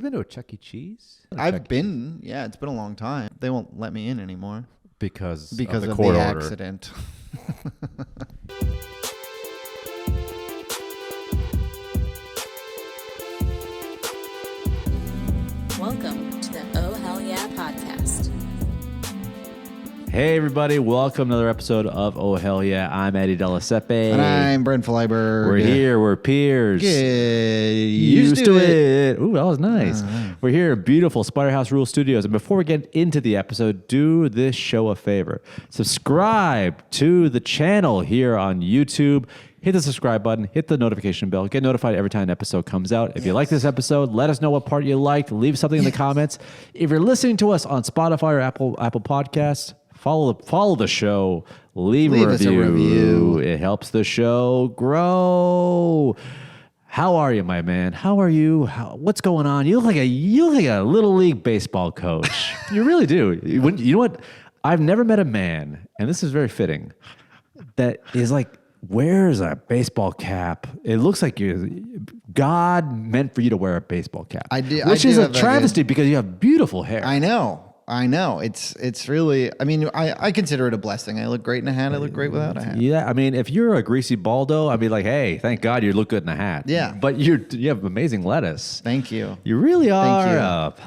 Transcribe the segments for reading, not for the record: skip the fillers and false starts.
been to a Chuck E. Cheese? I've been. Yeah, it's been a long time. They won't let me in anymore Because of the the court order. accident. Welcome to the Oh Hell Yeah podcast. Hey, everybody. Welcome to another episode of Oh Hell Yeah. I'm Eddie Delasepe. And I'm Brent Fleiberg. We're here. We're peers. Get Used to it. Ooh, that was nice. We're here at beautiful Spider House Rule Studios. And before we get into the episode, do this show a favor. Subscribe to the channel here on YouTube. Hit the subscribe button. Hit the notification bell. Get notified every time an episode comes out. If you like this episode, let us know what part you liked. Leave something in the comments. If you're listening to us on Spotify or Apple Podcasts, follow the show. Leave us a review. It helps the show grow. How are you, my man? How are you? What's going on? You look like a little league baseball coach. You really do. You know what? I've never met a man, and this is very fitting, that is like wears a baseball cap. It looks like God meant for you to wear a baseball cap. Which is a travesty because you have beautiful hair. I know. It's really, I mean, I consider it a blessing. I look great in a hat. I look great without a hat. Yeah, I mean, if you're a greasy baldo, I'd be like, hey, thank God you look good in a hat. Yeah. But you have amazing lettuce. Thank you. You really are. Thank you.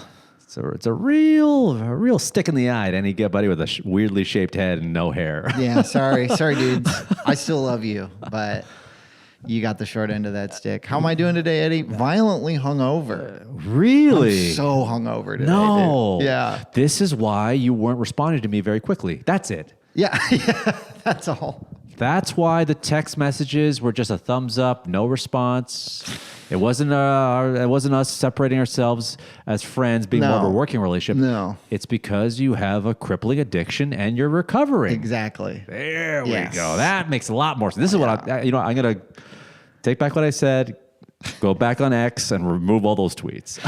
It's a real stick in the eye to anybody with a weirdly shaped head and no hair. Yeah, sorry, dudes. I still love you, but you got the short end of that stick. How am I doing today, Eddie? Violently hungover. Really? I'm so hungover today. No. Dude. Yeah. This is why you weren't responding to me very quickly. That's it. Yeah, that's all. That's why the text messages were just a thumbs up, no response. It wasn't us separating ourselves as friends, being more of a working relationship. No. It's because you have a crippling addiction and you're recovering. Exactly. There we go. That makes a lot more sense. This is what I'm going to take back what I said, go back on X and remove all those tweets.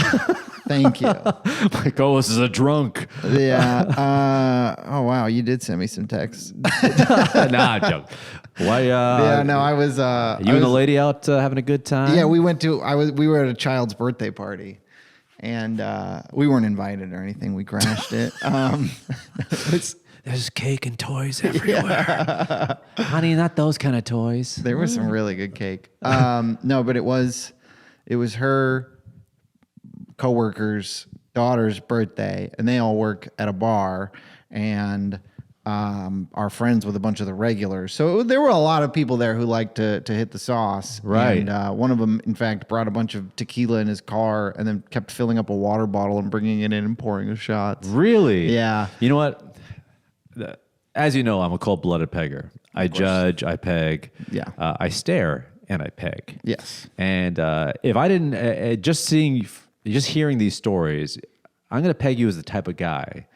Thank you. Like, oh, this is a drunk. Yeah. Oh, wow. You did send me some texts. Nah, I'm joking. Why? I was. You and the lady out having a good time? Yeah, we went to. We were at a child's birthday party, and we weren't invited or anything. We crashed it. There's cake and toys everywhere. Honey, not those kind of toys. There was some really good cake. No, but it was her coworker's daughter's birthday, and they all work at a bar, and are friends with a bunch of the regulars. So there were a lot of people there who liked to hit the sauce. Right. And one of them, in fact, brought a bunch of tequila in his car and then kept filling up a water bottle and bringing it in and pouring us shots. Really? Yeah. You know what? As you know, I'm a cold-blooded pegger. I judge, I peg. Yeah. I stare and I peg. Yes. And if I didn't, just hearing these stories, I'm going to peg you as the type of guy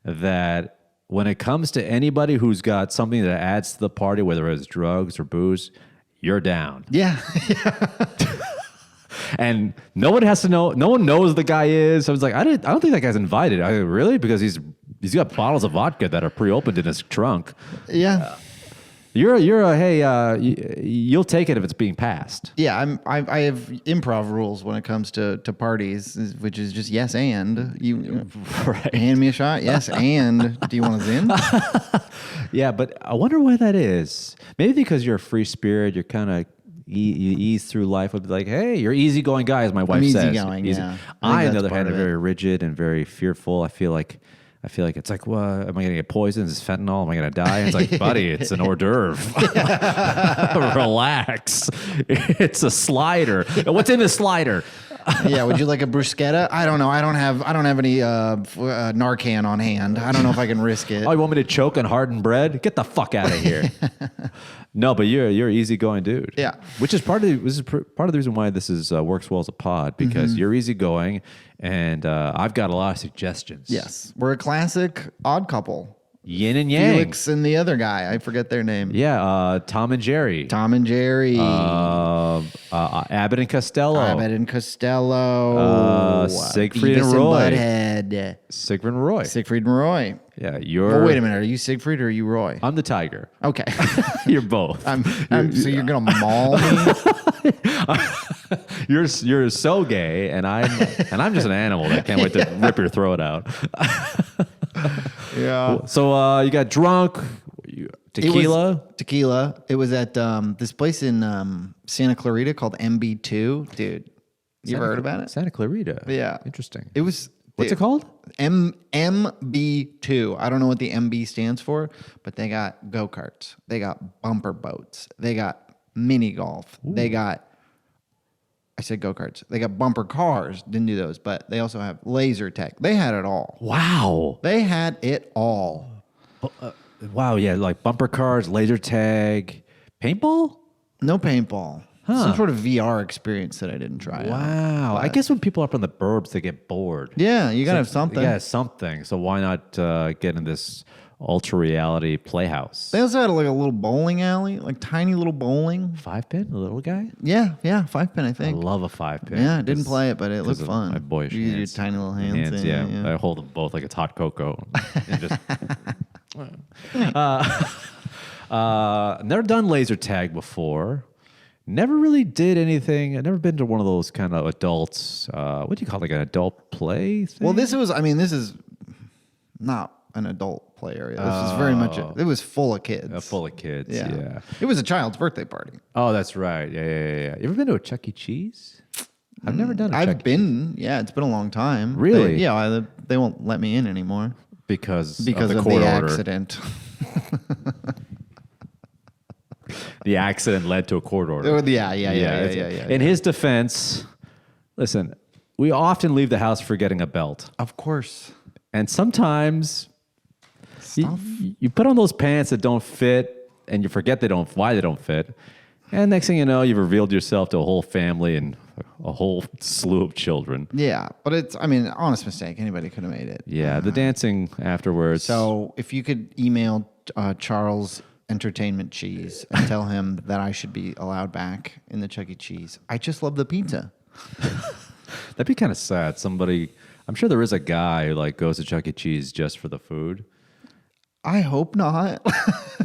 that when it comes to anybody who's got something that adds to the party, whether it's drugs or booze, you're down. Yeah. And no one has to know. No one knows the guy is. So it's like, I don't think that guy's invited. Really? Because he's got bottles of vodka that are pre-opened in his trunk. Yeah. You'll take it if it's being passed. Yeah, I have improv rules when it comes to parties, which is just yes and. You Right. hand me a shot, yes and. Do you want a Zin? Yeah, but I wonder why that is. Maybe because you're a free spirit, you're kind of you ease through life with like, hey, you're easygoing guy, as my wife says. Easygoing, yeah. I on the other hand, am very rigid and very fearful. I feel like it's like, well, am I going to get poisoned? Is this fentanyl? Am I going to die? And it's like, buddy, it's an hors d'oeuvre. Relax. It's a slider. What's in the slider? Yeah, would you like a bruschetta? I don't know. I don't have any Narcan on hand. I don't know if I can risk it. Oh, you want me to choke on hardened bread? Get the fuck out of here. No, but you're an easygoing dude. Yeah. Which is part of the reason why this is works well as a pod, because you're easygoing, and I've got a lot of suggestions. Yes, we're a classic odd couple. Yin and yang. Felix and the other guy. I forget their name. Yeah, Tom and Jerry. Tom and Jerry. Abbott and Costello. Abbott and Costello. Siegfried and Beavis Roy. And Butthead. Siegfried and Roy. Siegfried and Roy. Yeah, Well, wait a minute. Are you Siegfried or are you Roy? I'm the tiger. Okay. You're both. So you're gonna maul me? You're so gay, and I'm just an animal that can't wait to rip your throat out. Yeah. So you got drunk, tequila. Tequila. It was at this place in Santa Clarita called MB2. Dude, you ever heard about it? Santa Clarita. Yeah. Interesting. It was. What's it called? MB2. I don't know what the MB stands for, but they got go-karts. They got bumper boats. They got mini golf. Ooh. They got, I said go-karts. They got bumper cars. Didn't do those, but they also have laser tag. They had it all. Wow. They had it all. Wow, yeah, like bumper cars, laser tag, paintball? No paintball. Huh. Some sort of VR experience that I didn't try. Wow. I guess when people are up in the burbs, they get bored. Yeah, you got to have something. Yeah, something. So why not get in this ultra reality playhouse? They also had like a little bowling alley, like tiny little bowling. 5-pin, a little guy? Yeah, 5-pin, I think. I love a 5-pin. Yeah, I didn't play it, but it looked fun. My boyish you use hands. your tiny little hands. Yeah. I hold them both like it's hot cocoa. And just, never done laser tag before. Never really did anything. I've never been to one of those kind of adults. What do you call it, like an adult play thing? Well, this is not an adult play area. This is very much, it was full of kids. Full of kids, yeah. It was a child's birthday party. Oh, that's right. Yeah. You ever been to a Chuck E. Cheese? I've never done a Chuck E. Cheese. Yeah, it's been a long time. Really? They won't let me in anymore. Because of the the court order. accident. The accident led to a court order. Yeah. In his defense, listen, we often leave the house forgetting a belt. Of course. And sometimes you put on those pants that don't fit and you forget why they don't fit. And next thing you know, you've revealed yourself to a whole family and a whole slew of children. Yeah, but honest mistake. Anybody could have made it. Yeah, the dancing afterwards. So if you could email Charles Entertainment Cheese and tell him that I should be allowed back in the Chuck E. Cheese. I just love the pizza. That'd be kind of sad. I'm sure there is a guy who like goes to Chuck E. Cheese just for the food. I hope not.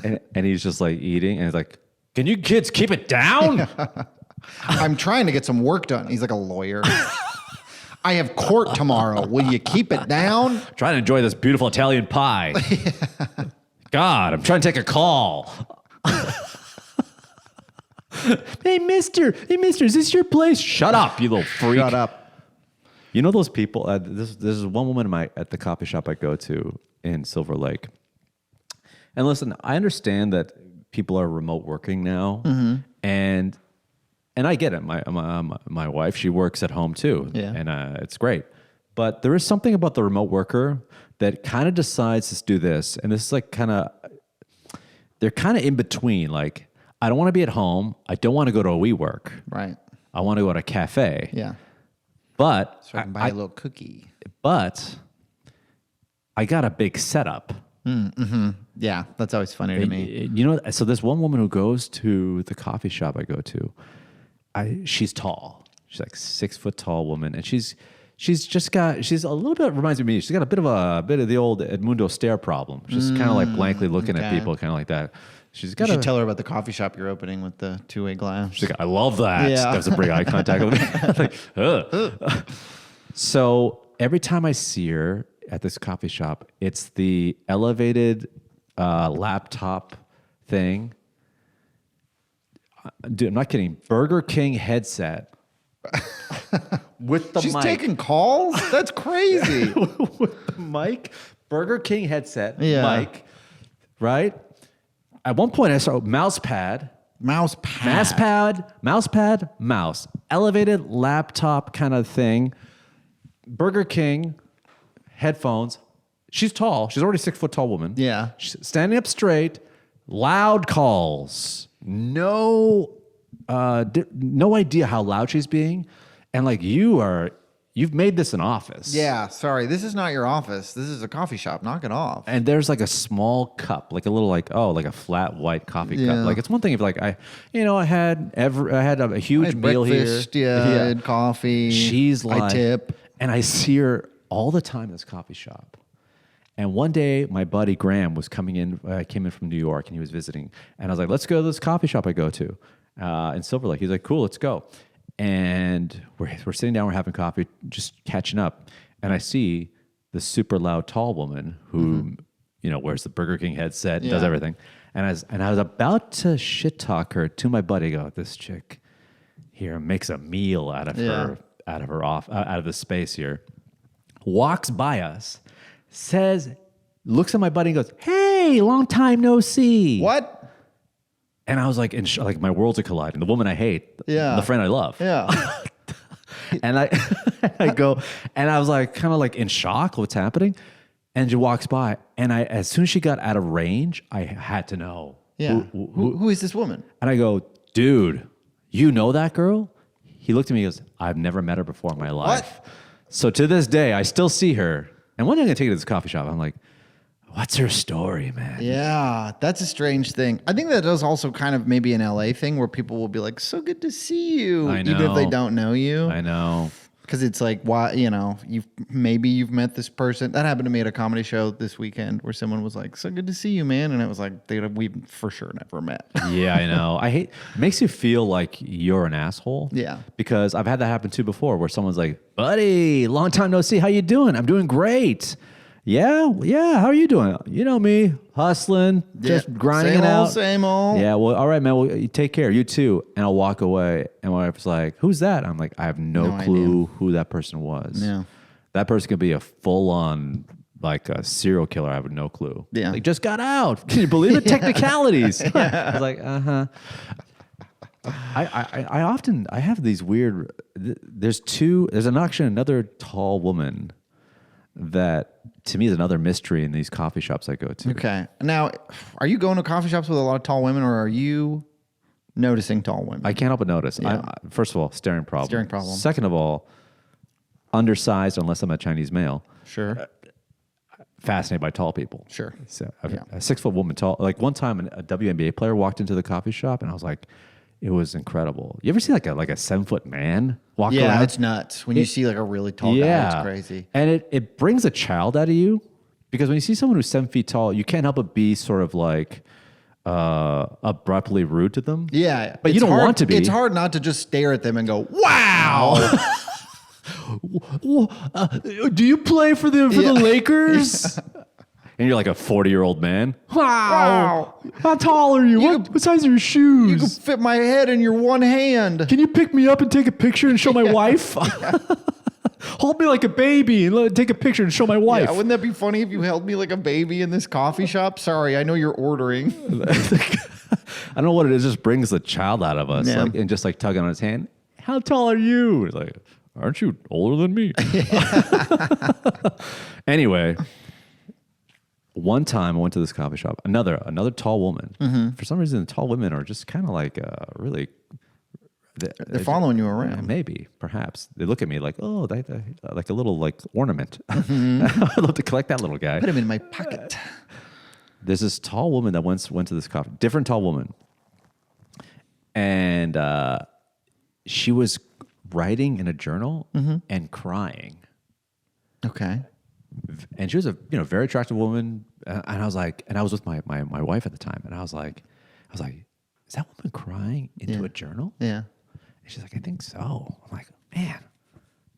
and he's just like eating and he's like, "Can you kids keep it down?" I'm trying to get some work done. He's like a lawyer. I have court tomorrow. Will you keep it down? Trying to enjoy this beautiful Italian pie. God, I'm trying to take a call. Hey, mister, is this your place? Shut up, you little freak. Shut up. You know those people, this is one woman at the coffee shop I go to in Silver Lake. And listen, I understand that people are remote working now. Mm-hmm. And I get it. My wife, she works at home too. Yeah. And it's great. But there is something about the remote worker that kind of decides to do this. And this is like they're kind of in between. Like, I don't want to be at home. I don't want to go to a WeWork. Right. I want to go to a cafe. Yeah. But so I can buy a little cookie. But I got a big setup. Mm-hmm. Yeah, that's always funny to me. You know, so this one woman who goes to the coffee shop I go to, she's tall. She's like 6 foot tall woman, and she's a little bit reminds me of me. She's got a bit of the old Edmundo stare problem. She's kind of like blankly looking at people, kind of like that. She's got. You should tell her about the coffee shop you're opening with the two-way glass. She's like, I love that. Yeah. Doesn't bring eye contact with me. Like, ugh. So every time I see her at this coffee shop, it's the elevated laptop thing. Dude, I'm not kidding. Burger King headset with the She's mic. She's taking calls? That's crazy. With the mic, Burger King headset, yeah. mic, right? At one point, I saw mouse pad, mouse, elevated laptop kind of thing. Burger King headphones. She's tall. She's already 6 foot tall woman. Yeah. She's standing up straight. Loud calls. No idea how loud she's being. And like you've made this an office. Yeah, sorry. This is not your office. This is a coffee shop. Knock it off. And there's like a small cup, like a little like a flat white coffee cup. Like it's one thing if like I had a huge meal here. Yeah, I had coffee. She's like, I tip. And I see her all the time in this coffee shop. And one day, my buddy Graham was coming in. Came in from New York, and he was visiting. And I was like, "Let's go to this coffee shop I go to in Silver Lake." He's like, "Cool, let's go." And we're sitting down, we're having coffee, just catching up. And I see this super loud, tall woman who, wears the Burger King headset, and does everything. And I was about to shit talk her to my buddy. Go, this chick here makes a meal out of out of the space here. Walks by us. Looks at my buddy and goes, "Hey, long time no see." What? And I was like, like my worlds are colliding. The woman I hate, the friend I love. Yeah. And I go, and I was like, kind of like in shock, what's happening? And she walks by, and as soon as she got out of range, I had to know. Yeah. Who is this woman? And I go, "Dude, you know that girl?" He looked at me and goes, "I've never met her before in my life." What? So to this day, I still see her. And one day I'm going to take her to this coffee shop. I'm like, what's her story, man? Yeah, that's a strange thing. I think that does also kind of maybe an LA thing where people will be like, "So good to see you," I know. even if they don't know you. I know. Because it's like, why, you've met this person. That happened to me at a comedy show this weekend where someone was like, "So good to see you, man." And it was like, we've for sure never met. Yeah, I know. It makes you feel like you're an asshole. Yeah. Because I've had that happen too before where someone's like, "Buddy, long time no see. How you doing?" "I'm doing great." Yeah. How are you doing?" "You know me, hustling, just grinding it out." Same old. "Yeah, well, all right, man. Well, you take care. You too." And I'll walk away. And my wife's like, "Who's that?" I'm like, "I have no clue who that person was." Yeah. That person could be a full-on, like a serial killer. I have no clue. Yeah. Like, just got out. Can you believe it? Technicalities. I was like, uh-huh. I have these weird, there's actually another tall woman that to me is another mystery in these coffee shops I go to. Okay. Now, are you going to coffee shops with a lot of tall women, or are you noticing tall women? I can't help but notice. Yeah. First of all, staring problem. Staring problem. Second of all, undersized unless I'm a Chinese male. Sure. Fascinated by tall people. Sure. So a 6 foot woman tall. Like one time a WNBA player walked into the coffee shop and I was like, it was incredible. You ever see like a 7 foot man walk around? Yeah, it's nuts. When you see like a really tall guy, it's crazy. And it brings a child out of you because when you see someone who's 7 feet tall, you can't help but be sort of like abruptly rude to them. Yeah. But you don't want to be. It's hard not to just stare at them and go, "Wow." Do you play for the Lakers? And you're like a 40-year-old man. Wow. How tall are you? What size are your shoes? You can fit my head in your one hand. Can you pick me up and take a picture and show my wife? Hold me like a baby and take a picture and show my wife. Yeah, wouldn't that be funny if you held me like a baby in this coffee shop? Sorry, I know you're ordering. I don't know what it is. It just brings the child out of us, Yeah. and just like tugging on his hand. How tall are you? It's like, aren't you older than me? Anyway, one time I went to this coffee shop. Another tall woman. Mm-hmm. For some reason, tall women are just kind of like really. They're following you around. Maybe, perhaps they look at me like, oh, like a little like ornament. Mm-hmm. I'd love to collect that little guy. Put him in my pocket. There's this tall woman that once went to this coffee. Different tall woman, and she was writing in a journal and crying. Okay. And she was a very attractive woman, and I was like, and I was with my wife at the time, and I was like, is that woman crying into a journal? Yeah. And she's like, I think so. I'm like, man,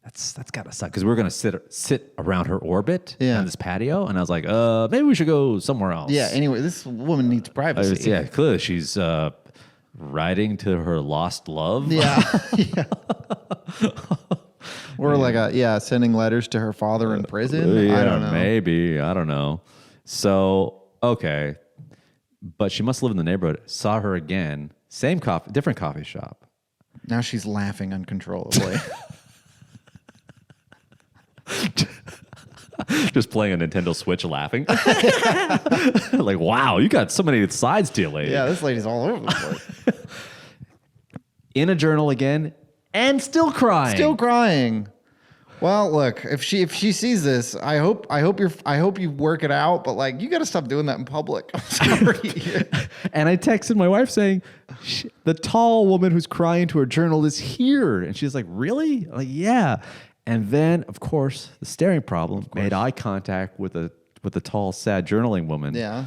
that's gotta suck, because we were gonna sit around her orbit on this patio, and I was like, maybe we should go somewhere else. Yeah. Anyway, this woman needs privacy. Yeah, clearly she's writing to her lost love. Yeah. Yeah. Or like sending letters to her father in prison. Yeah, I don't know. Maybe. I don't know. So, okay. But she must live in the neighborhood. Saw her again. Same coffee, different coffee shop. Now she's laughing uncontrollably. Just playing a Nintendo Switch laughing. Like, wow, you got so many sides to you, lady. Yeah, this lady's all over the place. In a journal again, and still crying. Still crying. Well, look, if she sees this, I hope you work it out, but like you got to stop doing that in public. I'm sorry. And I texted my wife saying, the tall woman who's crying to her journal is here. And she's like, really? I'm like, yeah. And then, of course, the staring problem made eye contact with with the tall, sad journaling woman. Yeah.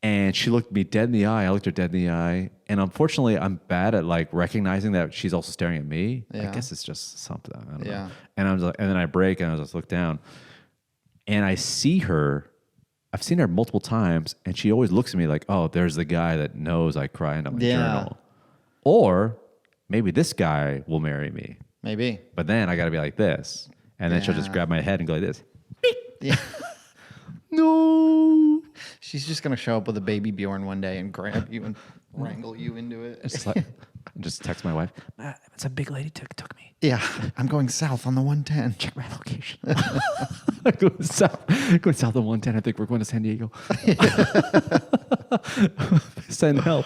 And she looked me dead in the eye. I looked her dead in the eye. And unfortunately, I'm bad at like recognizing that she's also staring at me. Yeah. I guess it's just something. I don't Yeah. know. And I was like, and then I break and I just look down and I see her. I've seen her multiple times and she always looks at me like, oh, there's the guy that knows I cry into my journal. Or maybe this guy will marry me. Maybe. But then I got to be like this. And then she'll just grab my head and go like this. Yeah. No. She's just gonna show up with a baby Bjorn one day and grab you and wrangle you into it. It's like, just text my wife. It's a big lady took me. Yeah, I'm going south on the 110. Check my location. Going south on 110. I think we're going to San Diego. Send help.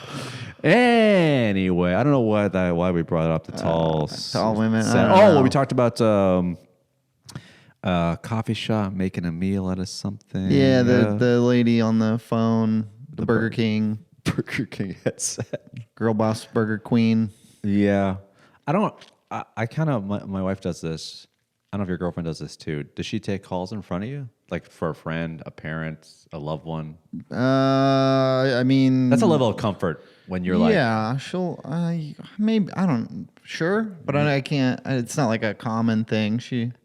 Anyway, I don't know why we brought up the tall women. We talked about coffee shop making a meal out of something. Yeah, the lady on the phone, the Burger King. Burger King headset. Girl boss Burger Queen. Yeah. I kind of, my wife does this. I don't know if your girlfriend does this too. Does she take calls in front of you? Like for a friend, a parent, a loved one? I mean. That's a level of comfort when you're like. Yeah, she'll, maybe, I don't, sure. But I can't, it's not like a common thing.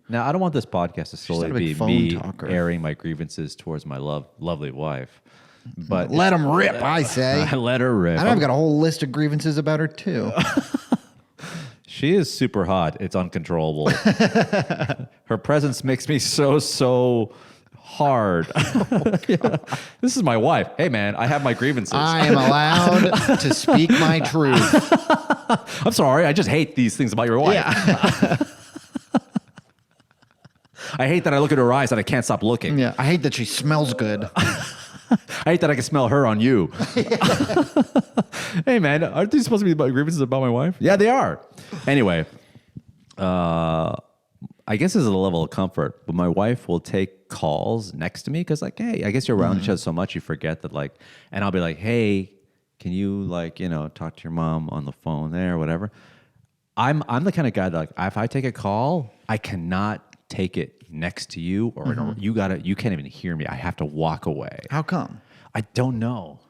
Now, I don't want this podcast to solely not a big be phone me talker. airing my grievances towards my lovely wife. But Let them rip, I say. I let her rip. I've got a whole list of grievances about her, too. She is super hot. It's uncontrollable. Her presence makes me so hard. Yeah. This is my wife. Hey, man, I have my grievances. I am allowed to speak my truth. I'm sorry. I just hate these things about your wife. Yeah. I hate that I look at her eyes and I can't stop looking. Yeah. I hate that she smells good. I hate that I can smell her on you. Hey, man, aren't these supposed to be about grievances about my wife? Yeah, they are. Anyway, I guess this is a level of comfort, but my wife will take calls next to me because, like, hey, I guess you're around each other so much you forget that, like, and I'll be like, hey, can you, like, talk to your mom on the phone there or whatever. I'm the kind of guy that, like, if I take a call, I cannot take it next to you or you can't even hear me. I have to walk away. How come? I don't know.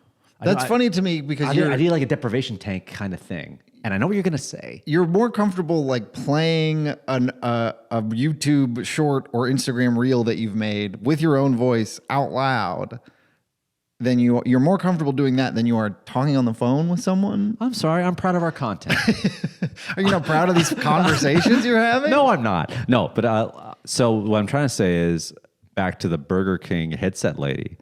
That's funny to me because I need like a deprivation tank kind of thing. And I know what you're going to say. You're more comfortable like playing a YouTube short or Instagram reel that you've made with your own voice out loud than you're more comfortable doing that than you are talking on the phone with someone. I'm sorry. I'm proud of our content. Are you not proud of these conversations you're having? No, I'm not. No, but so what I'm trying to say is back to the Burger King headset lady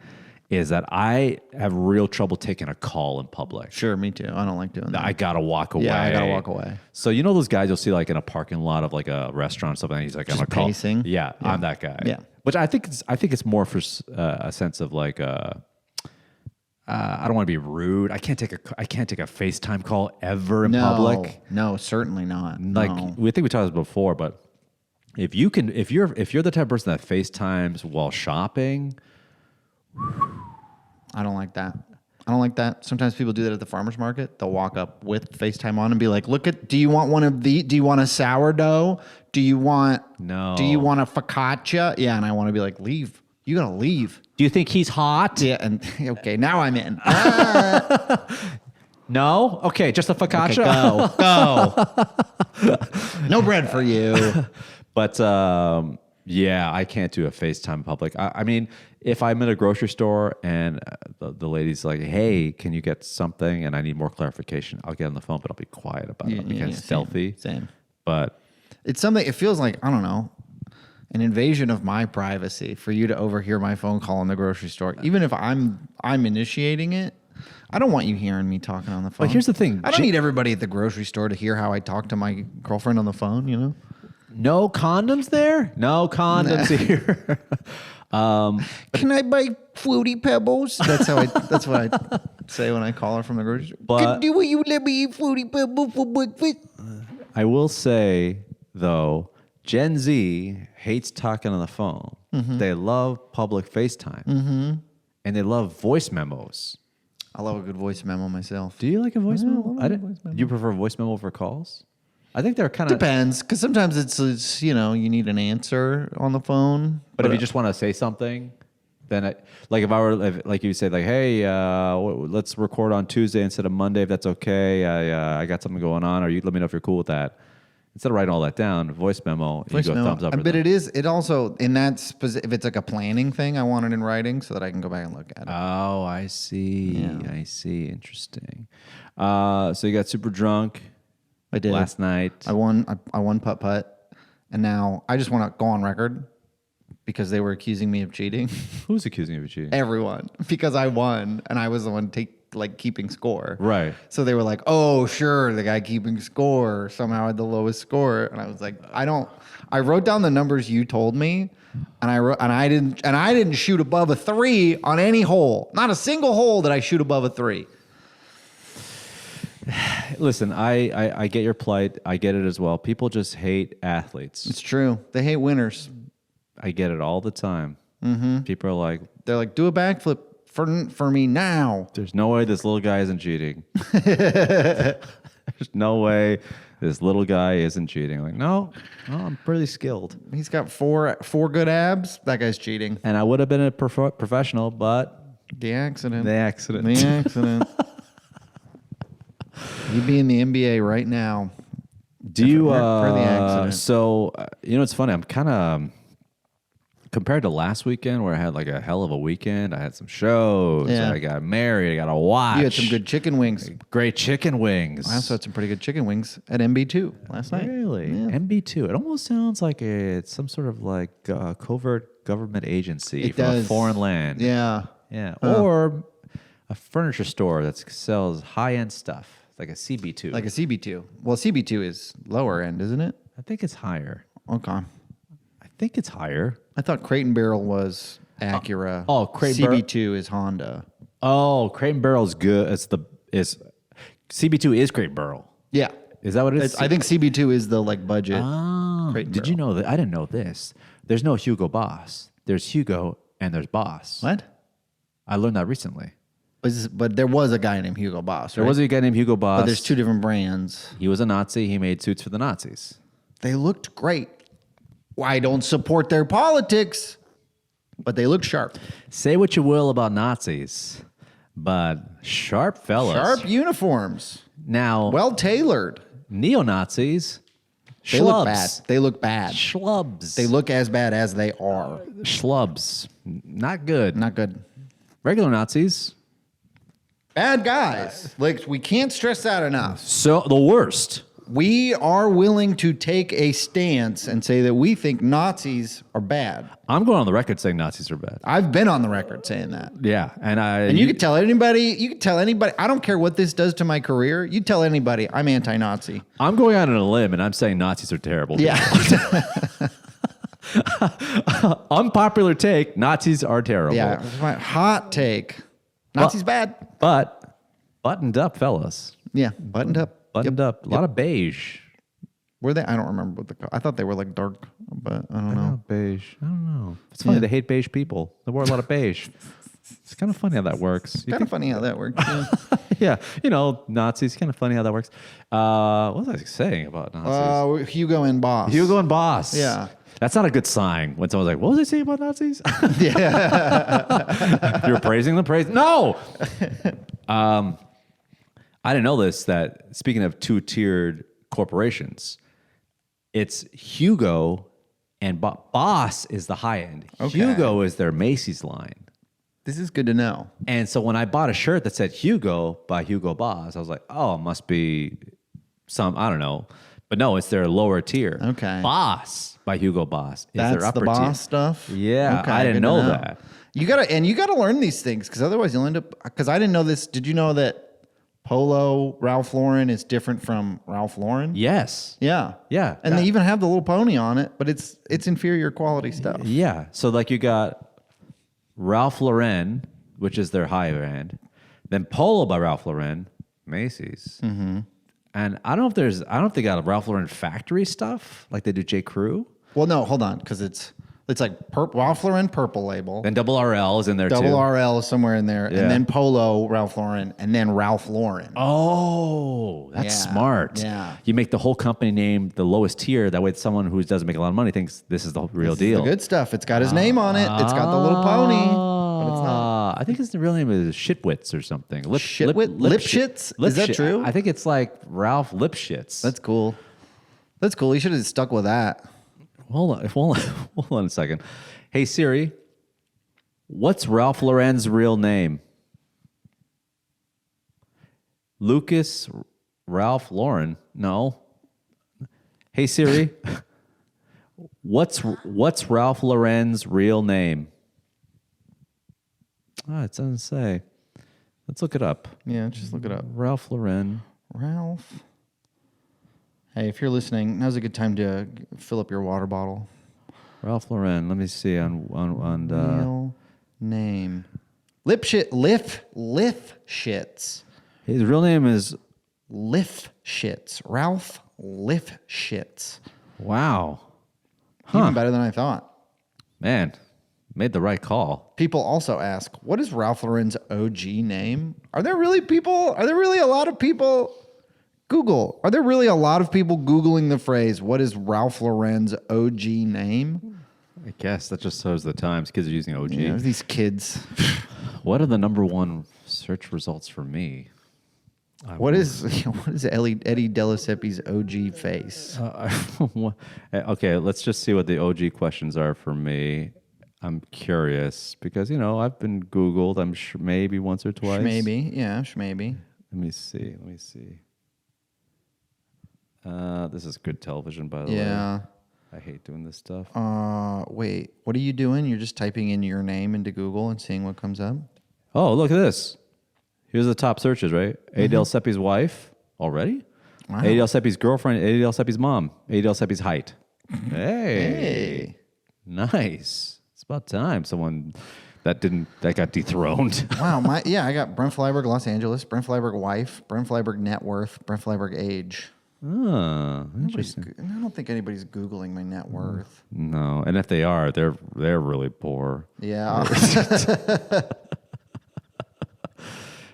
is that I have real trouble taking a call in public. Sure, me too. I don't like doing that. I got to walk away. Yeah, I got to walk away. So you know those guys you'll see like in a parking lot of like a restaurant or something, and he's like, I'm Just a call. pacing? Yeah, I'm that guy. Yeah. Which I think it's more for a sense of like I don't want to be rude. I can't take a FaceTime call ever in public. No, certainly not. Like we talked about this before, but if you're the type of person that FaceTimes while shopping, I don't like that. I don't like that. Sometimes people do that at the farmer's market. They'll walk up with FaceTime on and be like, do you want one of the, do you want a sourdough? Do you want a focaccia? Yeah. And I want to be like, leave. You got to leave. Do you think he's hot? Yeah. And okay, now I'm in. No? Okay. Just a focaccia? Okay, go. No bread for you. But yeah, I can't do a FaceTime in public. I mean, if I'm in a grocery store and the lady's like, hey, can you get something? And I need more clarification, I'll get on the phone, but I'll be quiet about it. I'll be kind of stealthy. Same. But it's something, it feels like, I don't know, an invasion of my privacy for you to overhear my phone call in the grocery store. Even if I'm initiating it, I don't want you hearing me talking on the phone. But here's the thing. I don't need everybody at the grocery store to hear how I talk to my girlfriend on the phone, you know? No condoms there? No condoms here. Can I buy Fruity Pebbles? That's what I say when I call her from the grocery store. But Will you let me eat Fruity Pebbles for breakfast? I will say, though, Gen Z hates talking on the phone. Mm-hmm. They love public FaceTime. Mm-hmm. And they love voice memos. I love a good voice memo myself. Do you like a voice memo? Do you prefer voice memo for calls? I think they're kind of... Depends, because sometimes it's you need an answer on the phone. But if you just want to say something, Then, like if I were, like you say, like, hey, let's record on Tuesday instead of Monday, if that's okay. I got something going on, or you let me know if you're cool with that. Instead of writing all that down, voice memo, you go thumbs up. But it also, in that, if it's like a planning thing, I want it in writing so that I can go back and look at it. Oh, I see. Yeah. I see. Interesting. So you got super drunk. I did last night. I won putt, and now I just want to go on record because they were accusing me of cheating. Who's accusing you of cheating? Everyone, because I won and I was the one keeping score. Right. So they were like, "Oh, sure, the guy keeping score somehow had the lowest score," and I was like, I wrote down the numbers you told me, and I didn't shoot above a 3 on any hole. Not a single hole did I shoot above a 3. Listen, I get your plight. I get it as well. People just hate athletes. It's true. They hate winners. I get it all the time. Mm-hmm. People are like, they're like, do a backflip for me now. There's no way this little guy isn't cheating. There's no way this little guy isn't cheating. Like, no, I'm pretty skilled. He's got four good abs. That guy's cheating. And I would have been a professional, but the accident. You'd be in the NBA right now. Do you? For the accident. So it's funny. I'm kind of compared to last weekend where I had like a hell of a weekend. I had some shows. Yeah. I got married. I got a watch. You had some good chicken wings. Great chicken wings. I also had some pretty good chicken wings at MB2 last night. Really? Yeah. MB2. It almost sounds like it's some sort of like covert government agency from a foreign land. Yeah. Yeah. Or a furniture store that sells high-end stuff. Like a CB2. Like a CB2. Well, CB2 is lower end, isn't it? I think it's higher. Okay. I think it's higher. I thought Crate and Barrel was Acura. Crate and Barrel. CB2 is Honda. Oh, Crate and Barrel is good. CB2 is Crate and Barrel. Yeah. Is that what it is? I think CB2 is the budget. Oh. Crate and Did Barrel. you know that? I didn't know this. There's no Hugo Boss. There's Hugo and there's Boss. What? I learned that recently. But there was a guy named Hugo Boss, right? There was a guy named Hugo Boss. But there's two different brands. He was a Nazi. He made suits for the Nazis. They looked great. I don't support their politics, but they look sharp. Say what you will about Nazis, but sharp fellas. Sharp uniforms. Now, well tailored. Neo-Nazis, They look bad. They look bad. Schlubs. They look as bad as they are. Schlubs. Not good. Not good. Regular Nazis. Bad guys. Like, we can't stress that enough. So the worst. We are willing to take a stance and say that we think Nazis are bad. I'm going on the record saying Nazis are bad. I've been on the record saying that. Yeah, and you could tell anybody. You could tell anybody. I don't care what this does to my career. You tell anybody I'm anti-Nazi. I'm going out on a limb and I'm saying Nazis are terrible. Yeah. Unpopular take: Nazis are terrible. Yeah, my hot take. Nazis bad. But buttoned up, fellas. Yeah, buttoned up. Buttoned up. A lot of beige. Were they? I don't remember what I thought they were like dark, but I don't know. Beige. I don't know. It's funny. They hate beige people. They wore a lot of beige. It's kind of funny how that works. Kind of funny how that works. Yeah. Yeah. Nazis. Kind of funny how that works. What was I saying about Nazis? Hugo and Boss. Hugo and Boss. Yeah. That's not a good sign when someone's like, what was I saying about Nazis? Yeah. You're praising them? No! I didn't know this, that speaking of two-tiered corporations, it's Hugo and Boss is the high end. Okay. Hugo is their Macy's line. This is good to know. And so when I bought a shirt that said Hugo by Hugo Boss, I was like, oh, it must be I don't know. But no, it's their lower tier. Okay. Boss by Hugo Boss is That's their upper the Boss tier. stuff? Yeah, Okay, I didn't good to know that. You gotta learn these things because otherwise you'll end up. Because I didn't know this. Did you know that Polo Ralph Lauren is different from Ralph Lauren? Yes. Yeah. Yeah. And they even have the little pony on it, but it's inferior quality stuff. Yeah. So like you got Ralph Lauren, which is their higher end, then Polo by Ralph Lauren, Macy's. Mm-hmm. And I don't know if they got a Ralph Lauren factory stuff like they do J. Crew. Well, no, hold on, because it's like Ralph Lauren purple label. Then Double RL is in there too. Double RL is somewhere in there, Yeah. and then Polo Ralph Lauren, and then Ralph Lauren. Oh, that's Yeah, smart. yeah. You make the whole company name the lowest tier. That way someone who doesn't make a lot of money thinks this is the real This is deal. the good stuff. It's got his name on it. It's got the little pony. but it's not. I think his real name is Shitwitz or something. Lifschitz? Is that true? I think it's like Ralph Lifschitz. That's cool. That's cool. You should have stuck with that. Hold on a second. Hey Siri, what's Ralph Lauren's real name? Lucas Ralph Lauren? No. Hey Siri, what's Ralph Lauren's real name? It doesn't say. Let's look it up. Yeah, just look it up. Ralph Lauren. Ralph. Hey, if you're listening, now's a good time to fill up your water bottle. Ralph Lauren. Let me see on Real name. Lifschitz. his real name is Lifschitz. Ralph Lifschitz. wow. Even better than I thought. Man, made the right call. People also ask, what is Ralph Lauren's OG name? Are there really a lot of people? Google. Are there really a lot of people Googling the phrase, what is Ralph Lauren's OG name? I guess that just shows the times. Kids are using OG. Yeah, these kids. What are the number one search results for me? What is Eddie Deliseppi's OG face? Okay, let's just see what the OG questions are for me. I'm curious because, I've been Googled, I'm sure maybe once or twice. Maybe. Yeah, maybe. Let me see. This is good television, by the way. Yeah. I hate doing this stuff. Wait, what are you doing? You're just typing in your name into Google and seeing what comes up? Oh, look at this. Here's the top searches, right? Eddie Deliseppi's wife already? Wow. Eddie Deliseppi's girlfriend, Eddie Deliseppi's mom, Eddie Deliseppi's height. Hey. Nice. It's about time someone that got dethroned. Wow, I got Brent Flyberg, Los Angeles, Brent Flyberg wife, Brent Flyberg net worth, Brent Flyberg age. Oh, interesting. I don't think anybody's Googling my net worth. No, and if they are, they're really poor. Yeah.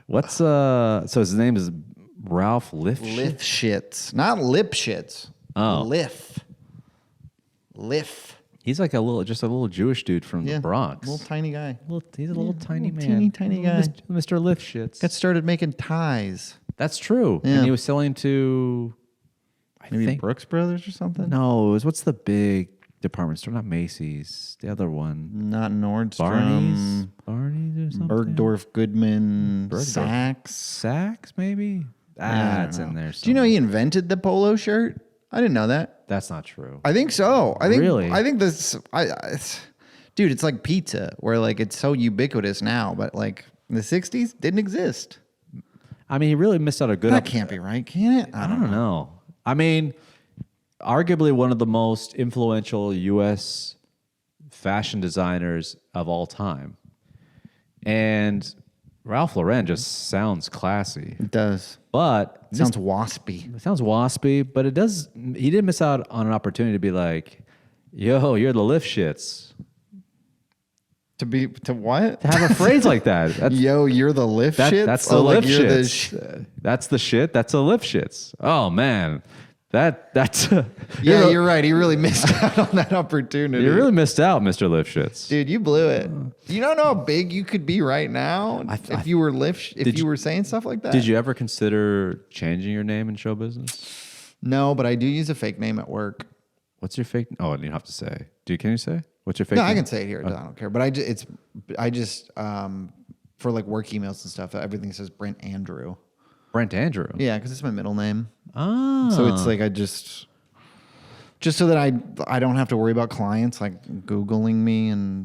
What's so his name is Ralph Lifschitz, not Lipschitz. Oh. Lif. He's like a little Jewish dude from the Bronx. Little tiny guy. He's a little tiny man. Tiny guy. Mr. Lifschitz. Got started making ties. That's true. Yeah. And he was selling to Maybe Brooks Brothers or something? No, it was what's the big department store? Not Macy's. The other one. Not Nordstrom. Barney's or something. Bergdorf Goodman. Bergdorf. Saks. Saks, maybe? It's in there somewhere. Do you know he invented the polo shirt? I didn't know that. That's not true. I think so. Really? I think this. Dude, it's like pizza, where like it's so ubiquitous now, but like in the '60s didn't exist. I mean, he really missed out a good. That can't be right, can it? I don't know. I mean, arguably one of the most influential U.S. fashion designers of all time, and Ralph Lauren just sounds classy. It does. But it sounds waspy. It sounds waspy, but it does. He didn't miss out on an opportunity to be like, "Yo, you're the Lifschitz." To what? To have a phrase like that. Yo, you're the Lifschitz. That's the Lifschitz. That's the shit. That's a Lifschitz. Oh man, that's. Yeah, you're right. He really missed out on that opportunity. You really missed out, Mr. Lifschitz. Dude, you blew it. You don't know how big you could be right now if you were saying stuff like that. Did you ever consider changing your name in show business? No, but I do use a fake name at work. What's your fake? Oh, you don't have to say. Can you say? What's your fake name? I can say it here. I don't care. But I just for like work emails and stuff, everything says Brent Andrew. Brent Andrew? Yeah, because it's my middle name. Oh. So it's like I just so that I don't have to worry about clients like Googling me and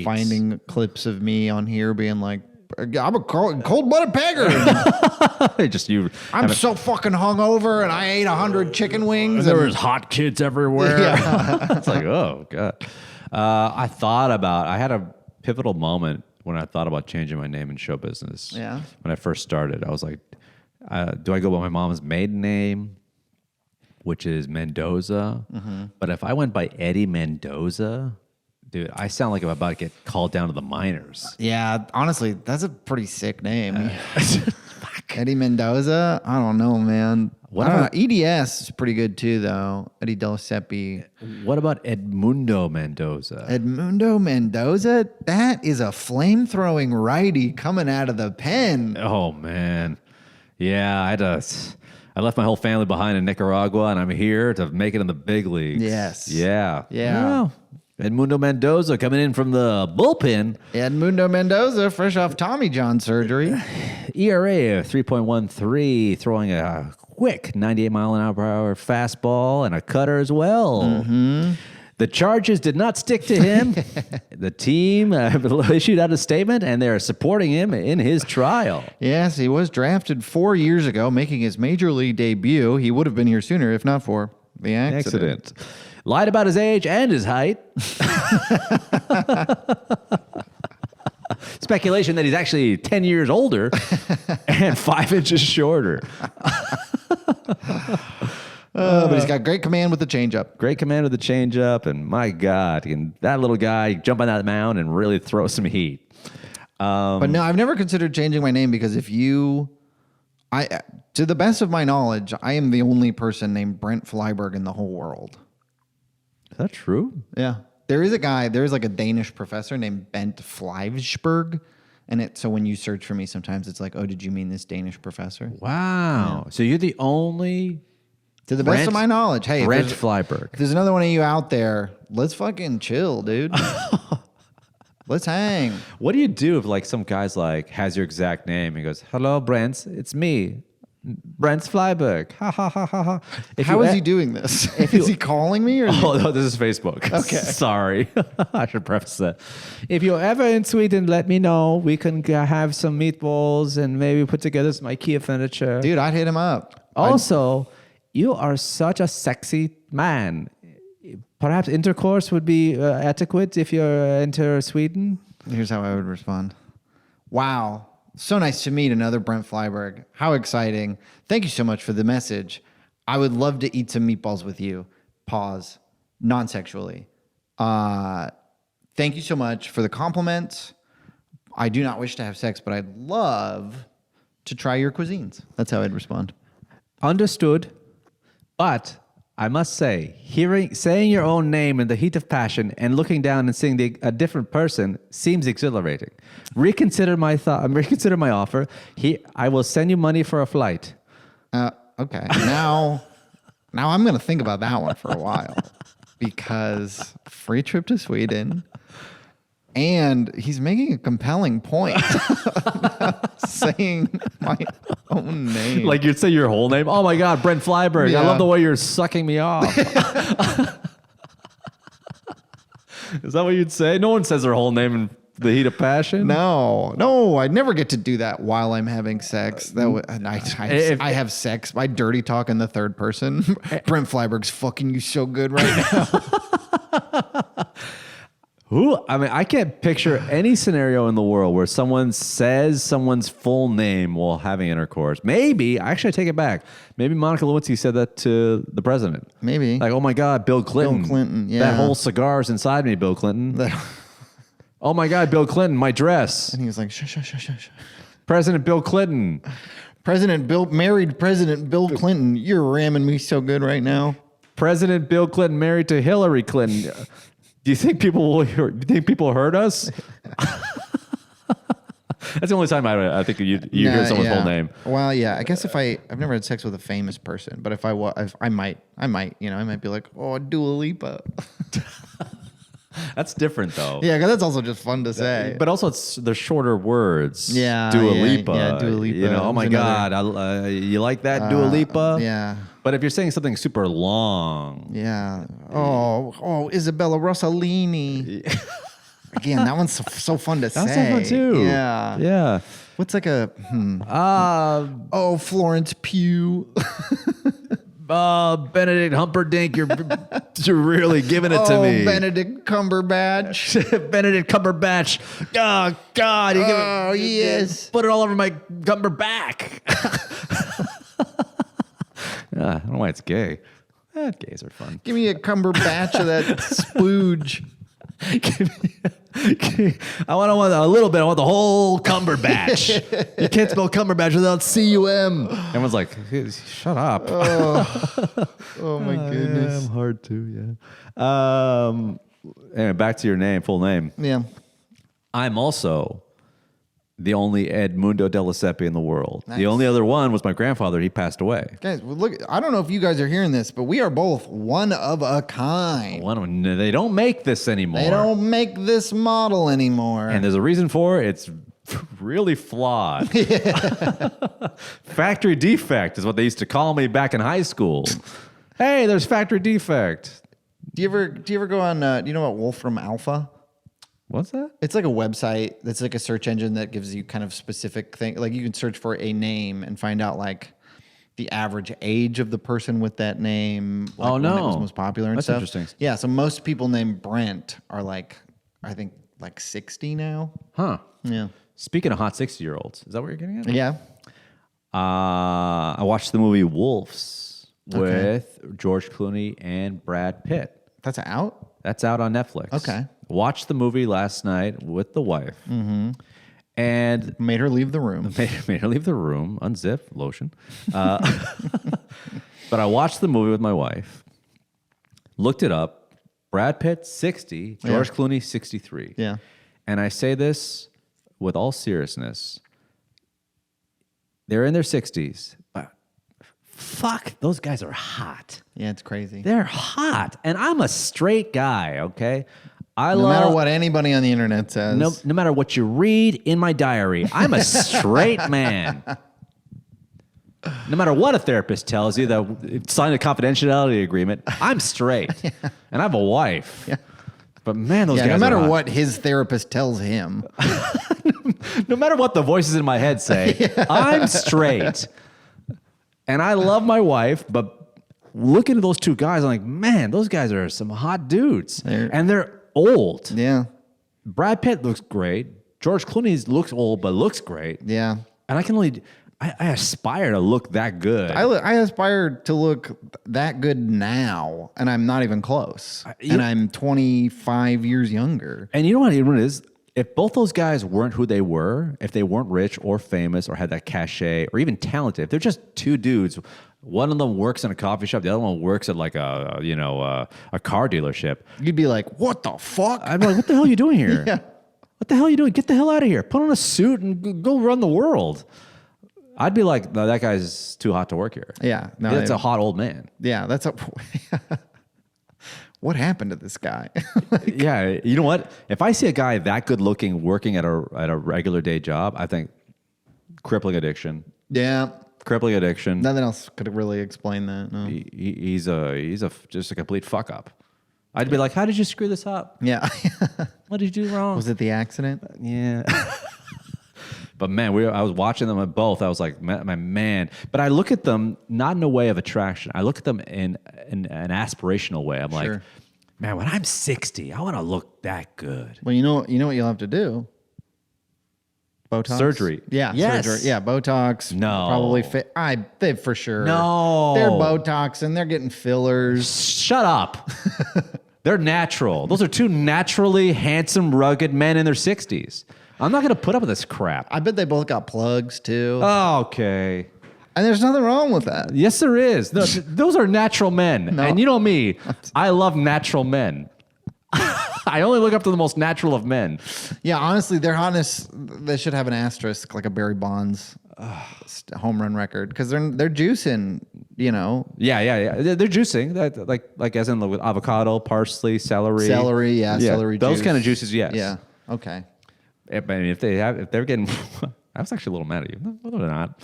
finding clips of me on here being like, I'm a cold-blooded pagger. I'm so fucking hungover and I ate 100 chicken wings. There was hot kids everywhere. Yeah. It's like, oh, God. I had a pivotal moment when I thought about changing my name in show business. Yeah. When I first started, I was like, do I go by my mom's maiden name, which is Mendoza? Mm-hmm. But if I went by Eddie Mendoza, dude, I sound like I'm about to get called down to the minors. Yeah, honestly, that's a pretty sick name. Fuck. Eddie Mendoza? I don't know, man. What I don't about- know. EDS is pretty good too, though. Eddie Delaseppe. What about Edmundo Mendoza? Edmundo Mendoza? That is a flame-throwing righty coming out of the pen. Oh man, yeah. I left my whole family behind in Nicaragua, and I'm here to make it in the big leagues. Yes. Yeah. Yeah. Well, Edmundo Mendoza coming in from the bullpen. Edmundo Mendoza, fresh off Tommy John surgery. ERA of 3.13, throwing a quick 98 mile an hour fastball and a cutter as well. Mm-hmm. The charges did not stick to him. The team issued out a statement, and they're supporting him in his trial. Yes, he was drafted 4 years ago, making his major league debut. He would have been here sooner if not for the accident. Lied about his age and his height. Speculation that he's actually 10 years older and 5 inches shorter. But he's got great command with the changeup. Great command of the changeup, and my God, can that little guy jump on that mound and really throw some heat. But no, I've never considered changing my name because to the best of my knowledge, I am the only person named Brent Flyberg in the whole world. Is that true? Yeah. There's like a Danish professor named Bent Flyvsberg. And so when you search for me, sometimes it's like, oh, did you mean this Danish professor? Wow. Yeah. So you're the only... To the best of my knowledge. Hey, Brent Flyberg. If there's another one of you out there, let's fucking chill, dude. Let's hang. What do you do if like some guy's like, has your exact name? He goes, hello, Brent. It's me. Brent Flyberg. Ha, ha, ha, ha, ha. How is he doing this? Is he calling me? Or Oh, no, this is Facebook. Okay. Sorry. I should preface that. If you're ever in Sweden, let me know. We can have some meatballs and maybe put together some IKEA furniture. Dude, I'd hit him up. Also, you are such a sexy man. Perhaps intercourse would be adequate if you enter Sweden. Here's how I would respond. Wow. So nice to meet another Brent Flyberg. How exciting. Thank you so much for the message. I would love to eat some meatballs with you. Pause. Non-sexually. Thank you so much for the compliments. I do not wish to have sex, but I'd love to try your cuisines. That's how I'd respond. Understood. But I must say, saying your own name in the heat of passion and looking down and seeing a different person seems exhilarating. Reconsider my offer. I will send you money for a flight. Okay. Now I'm going to think about that one for a while because free trip to Sweden. And he's making a compelling point. Saying my own name. Like you'd say your whole name. Oh my God, Brent Flyberg. Yeah. I love the way you're sucking me off. Is that what you'd say? No one says their whole name in the heat of passion. No, I'd never get to do that while I'm having sex. I have sex. I dirty talk in the third person. Brent Flyberg's fucking you so good right now. I can't picture any scenario in the world where someone says someone's full name while having intercourse. Maybe, actually, I take it back. Maybe Monica Lewinsky said that to the president. Maybe. Like, oh my God, Bill Clinton. Bill Clinton, yeah. That whole cigar's inside me, Bill Clinton. Oh my God, Bill Clinton, my dress. And he was like, shush. President Bill Clinton. Married President Bill Clinton. You're ramming me so good right now. President Bill Clinton married to Hillary Clinton. Do you think people heard us? That's the only time I think you hear someone's full name. Well, yeah. I guess I've never had sex with a famous person, but if I might, I might be like, oh, Dua Lipa. That's different though. Yeah, because that's also just fun to say. But also, they're shorter words. Yeah, Dua Lipa. Yeah, Dua Lipa. You know, oh my God, you like that, Dua Lipa? Yeah. But if you're saying something super long, yeah. Oh, Isabella Rossellini. Again, that one's so fun to say. that's so fun too. Yeah. What's like a? Florence Pugh. Benedict Humperdinck, you're really giving it to me. Benedict Cumberbatch. Benedict Cumberbatch. Oh God! Yes. Put it all over my Cumberback. I don't know why it's gay. Gays are fun. Give me a Cumberbatch of that splooge. I want a little bit. I want the whole Cumberbatch. You can't spell Cumberbatch without C-U-M. Everyone's like, shut up. Oh my goodness. I'm hard to, Anyway, back to your full name. Yeah. I'm also the only Edmundo de Lessepi in the world. Nice. The only other one was my grandfather. He passed away. Guys, look, I don't know if you guys are hearing this, but we are both one of a kind. They don't make this anymore. They don't make this model anymore. And there's a reason for it. It's really flawed. Factory defect is what they used to call me back in high school. Hey, there's factory defect. Do you ever go on, do you know about Wolfram Alpha? What's that? It's like a website that's like a search engine that gives you kind of specific thing. Like you can search for a name and find out like the average age of the person with that name. Like when it was most popular and That's stuff. interesting. Yeah, so most people named Brent are like, I think like 60 now. Huh. Yeah. Speaking of hot 60-year-olds, is that what you're getting at? Yeah. I watched the movie Wolves with George Clooney and Brad Pitt. That's out? That's out on Netflix. Okay. Watched the movie last night with the wife. Mm-hmm. And Made her leave the room. made her leave the room, unzip, lotion. But I watched the movie with my wife, looked it up. Brad Pitt, 60. George Clooney, 63. Yeah. And I say this with all seriousness. They're in their 60s. But fuck, those guys are hot. Yeah, it's crazy. They're hot. And I'm a straight guy, okay? No matter what anybody on the internet says. No matter what you read in my diary, I'm a straight man. No matter what a therapist tells you, that sign a confidentiality agreement, I'm straight. And I have a wife. Yeah. But man, those guys no matter are hot. what his therapist tells him. No matter what the voices in my head say, I'm straight. And I love my wife, but looking at those two guys, I'm like, man, those guys are some hot dudes. And they're old. Yeah. Brad Pitt looks great. George Clooney looks old, but looks great. Yeah. And I aspire to look that good. I aspire to look that good now, and I'm not even close. And I'm 25 years younger. And you know what it is? If both those guys weren't who they were, if they weren't rich or famous or had that cachet or even talented, if they're just two dudes, one of them works in a coffee shop, the other one works at like a car dealership. You'd be like, what the fuck? I'd be like, what the hell are you doing here? Yeah. What the hell are you doing? Get the hell out of here. Put on a suit and go run the world. I'd be like, no, that guy's too hot to work here. Yeah. No, That's a hot old man. Yeah, that's a... What happened to this guy? Yeah, you know what? If I see a guy that good looking working at a regular day job, I think crippling addiction. Yeah. Crippling addiction. Nothing else could really explain that. No. He's just a complete fuck up. I'd be like, how did you screw this up? Yeah. What did you do wrong? Was it the accident? Yeah. But man, I was watching them at both. I was like, my man. But I look at them not in a way of attraction. I look at them in an aspirational way. I'm like, man, when I'm 60, I want to look that good. Well, you know what you'll have to do? Botox? Surgery. Yeah, yes. surgery. Yeah, Botox. No. Probably they for sure. No. They're Botox and they're getting fillers. Shut up. They're natural. Those are two naturally handsome, rugged men in their 60s. I'm not going to put up with this crap. I bet they both got plugs too. Okay. And there's nothing wrong with that. Yes, there is. No, those are natural men. No. And you know me, I love natural men. I only look up to the most natural of men. Yeah, honestly, their hotness, they should have an asterisk like a Barry Bonds home run record because they're juicing, you know. Yeah. They're juicing, that like as in with avocado, parsley, celery. Celery Those juice. kind of juices, yes. Yeah. Okay. I mean, if they're getting, I was actually a little mad at you. No, they're not.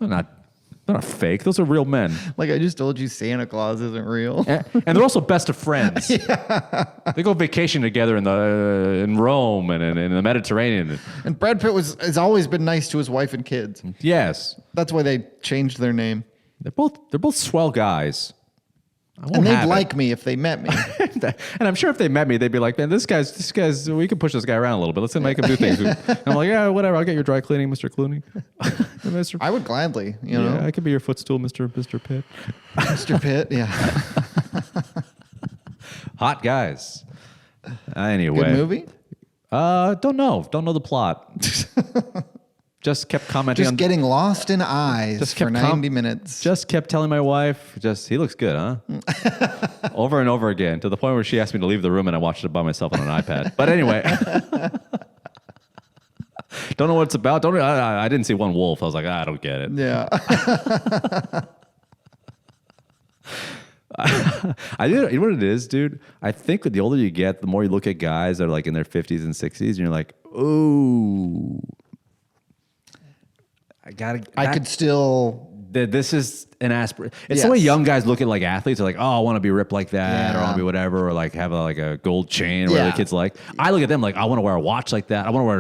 They're not fake. Those are real men. Like I just told you, Santa Claus isn't real. And they're also best of friends. Yeah. They go vacation together in Rome and in the Mediterranean. And Brad Pitt has always been nice to his wife and kids. Yes. That's why they changed their name. They're both swell guys. And they'd like me if they met me. And I'm sure if they met me, they'd be like, man, this guy's, we can push this guy around a little bit. Let's make him do things. And I'm like, yeah, whatever. I'll get your dry cleaning, Mr. Clooney. Mr. I would gladly, you know. I could be your footstool, Mr. Pitt. Mr. Pitt, yeah. Hot guys. Anyway. Good movie? Don't know the plot. Just kept commenting Just on getting lost in eyes for 90 minutes. Just kept telling my wife, he looks good, huh? Over and over again, to the point where she asked me to leave the room and I watched it by myself on an iPad. But anyway. Don't know what it's about. I didn't see one wolf. I was like, I don't get it. Yeah. You know what it is, dude? I think that the older you get, the more you look at guys that are like in their 50s and 60s, and you're like, ooh. I could still... This is an aspiration. It's Yes. the way young guys look at like athletes. They're like, oh, I want to be ripped like that, or I want Yeah. to be whatever, or like have a gold chain, or whatever Yeah. the kids like. I look at them like, I want to wear a watch like that. I want to wear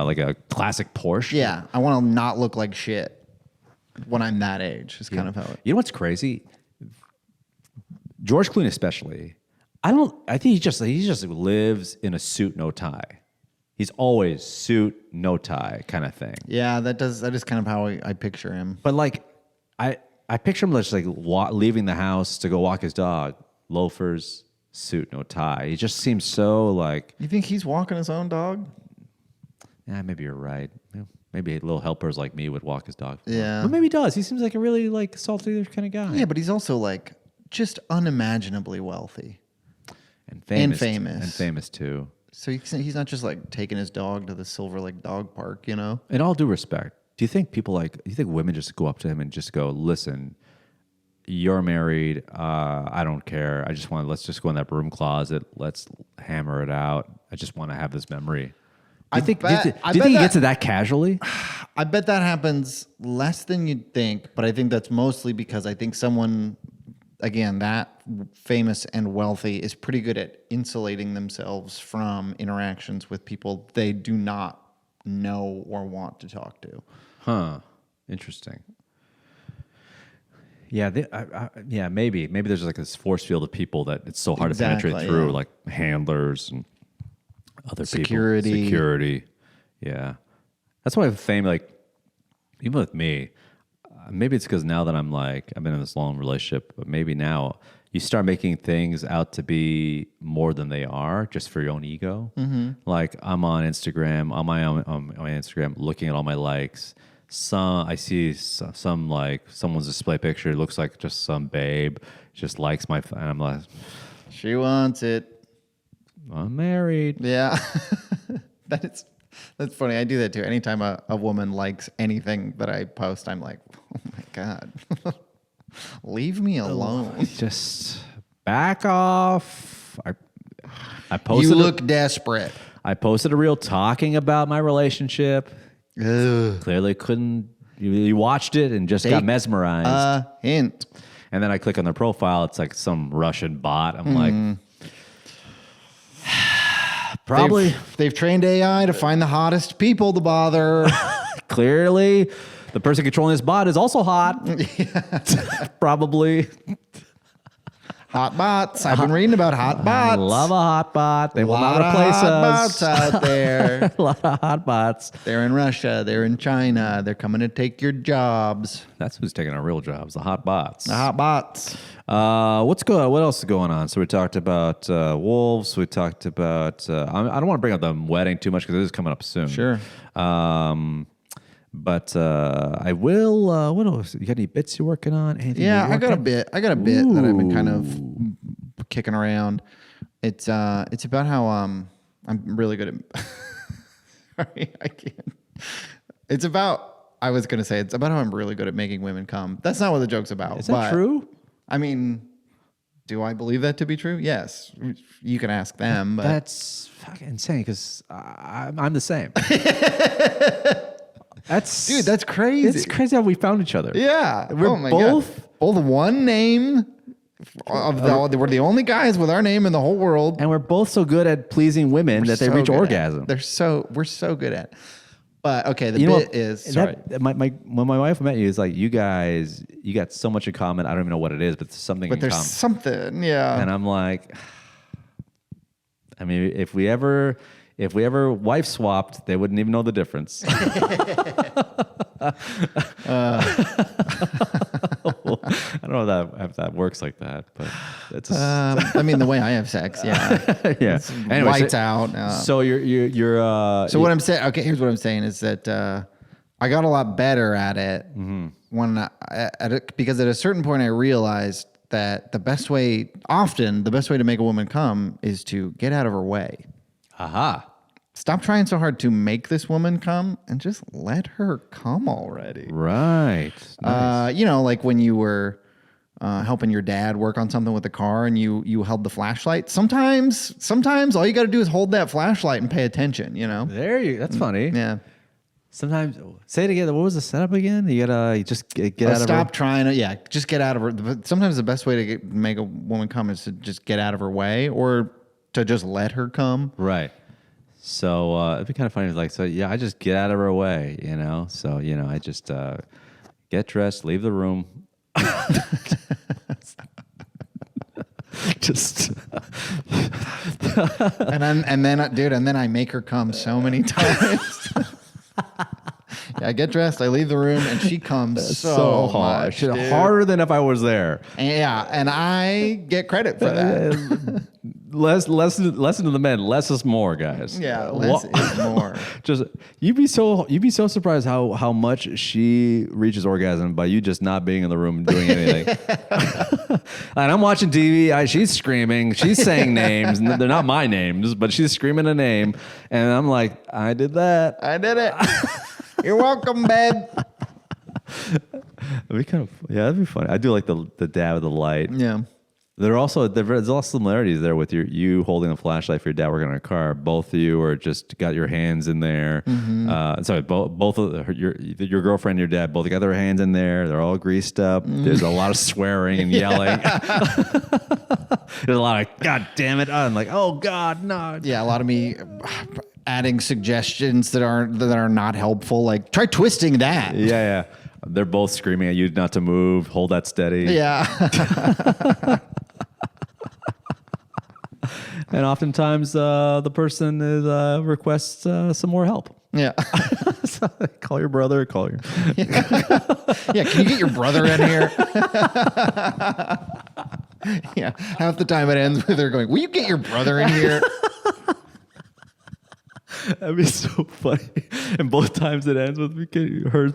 like a classic Porsche. Yeah, I want to not look like shit when I'm that age. Is kind of how it... You know what's crazy? George Clooney especially. I think he just lives in a suit, no tie. He's always suit, no tie kind of thing. Yeah, that is kind of how I picture him. But like, I picture him just like leaving the house to go walk his dog, loafers, suit, no tie. He just seems so like. You think he's walking his own dog? Yeah, maybe you're right. Maybe little helpers like me would walk his dog. Yeah. Well, maybe he does. He seems like a really like salty kind of guy. Yeah, but he's also like just unimaginably wealthy. And famous. famous. And famous too. So he's not just like taking his dog to the Silver Lake Dog Park, you know? In all due respect, do you think women just go up to him and just go, listen, you're married. I don't care. Let's just go in that broom closet. Let's hammer it out. I just want to have this memory. Do you think he gets it that casually? I bet that happens less than you'd think, but I think that's mostly because I think someone, again, that famous and wealthy is pretty good at insulating themselves from interactions with people they do not know or want to talk to. Huh. Interesting. Yeah, maybe there's like this force field of people that it's so hard to penetrate through, like handlers and other people. Security. Yeah. That's why fame, like, even with me, maybe it's because now that I've been in this long relationship, but maybe now you start making things out to be more than they are just for your own ego. Mm-hmm. Like I'm on Instagram, on my Instagram, looking at all my likes. I see some like someone's display picture. It looks like just some babe just likes and I'm like, She wants it. I'm married. Yeah. That's funny. I do that too. Anytime a woman likes anything that I post, I'm like, oh my God, leave me alone. Just back off. I posted. You look desperate. I posted a reel talking about my relationship. Ugh. Clearly couldn't. You watched it and just got mesmerized. A hint. And then I click on their profile. It's like some Russian bot. I'm like, probably. They've trained AI to find the hottest people to bother. Clearly, the person controlling this bot is also hot. Probably. Hot bots. I've been reading about hot bots. I love a hot bot. They will not replace hot us. bots out there. A lot of hot bots. They're in Russia. They're in China. They're coming to take your jobs. That's who's taking our real jobs, the hot bots. The hot bots. What else is going on? So we talked about wolves. We talked about. I don't want to bring up the wedding too much because it is coming up soon. Sure. But I will. What else? You got any bits you're working on? Anything Yeah, you're I got a working? bit. I got a bit that I've been kind of kicking around. It's about how I'm really good at. Sorry, I can't. It's about. I was gonna say it's about how I'm really good at making women come. That's not what the joke's about. Is that true? I mean, do I believe that to be true? Yes. You can ask them. But That's fucking insane because I'm the same. Dude, that's crazy. It's crazy how we found each other. Yeah. We're oh my both- God. Both one name. We're the only guys with our name in the whole world. And we're both so good at pleasing women that they reach good at it. orgasm. We're so good at it. But okay, the You know bit what? is sorry. When my wife met you, it's like you guys, you got so much in common. I don't even know what it is, but there's something But in there's common. something, yeah. And I'm like, I mean, if we ever wife swapped, they wouldn't even know the difference. I don't know if that works like that, but it's. I mean, the way I have sex, yeah. Yeah. Anyway, lights out. So you're. So what I'm saying, okay, here's what I'm saying is that I got a lot better at it when because at a certain point I realized that the best way to make a woman come is to get out of her way. Aha. Stop trying so hard to make this woman come and just let her come already. Right. Nice. Like when you were helping your dad work on something with the car and you held the flashlight. Sometimes all you got to do is hold that flashlight and pay attention, That's funny. Yeah. Sometimes, say it again. What was the setup again? You just get out of her. Stop trying to, just get out of her. But sometimes the best way to make a woman come is to just get out of her way or to just let her come. Right. So it'd be kind of funny. I just get out of her way, So, I just get dressed, leave the room. Just. and then I make her come so many times. Yeah, I get dressed, I leave the room, and she comes so hard. much, dude. Harder than if I was there. And I get credit for that. Listen to the men. Less is more, guys. Yeah, less is more. Just you'd be so surprised how much she reaches orgasm by you just not being in the room and doing anything. And I'm watching TV. She's screaming. She's saying names. And they're not my names, but she's screaming a name. And I'm like, I did that. I did it. You're welcome, babe. That'd be funny. I do like the dab of the light. Yeah. There's also similarities there with you holding a flashlight for your dad working on a car. Both of you are just got your hands in there. Sorry, both of your girlfriend and your dad both got their hands in there. They're all greased up. There's a lot of swearing and yelling. There's a lot of God damn it! I'm like, oh God, no. Yeah, a lot of me adding suggestions that are not helpful. Like try twisting that. Yeah. They're both screaming at you not to move. Hold that steady. Yeah. And oftentimes the person requests some more help. Yeah. So call your brother. Call your. Yeah. Can you get your brother in here? Yeah. Half the time it ends with her going, "Will you get your brother in here?" That'd be so funny. And both times it ends with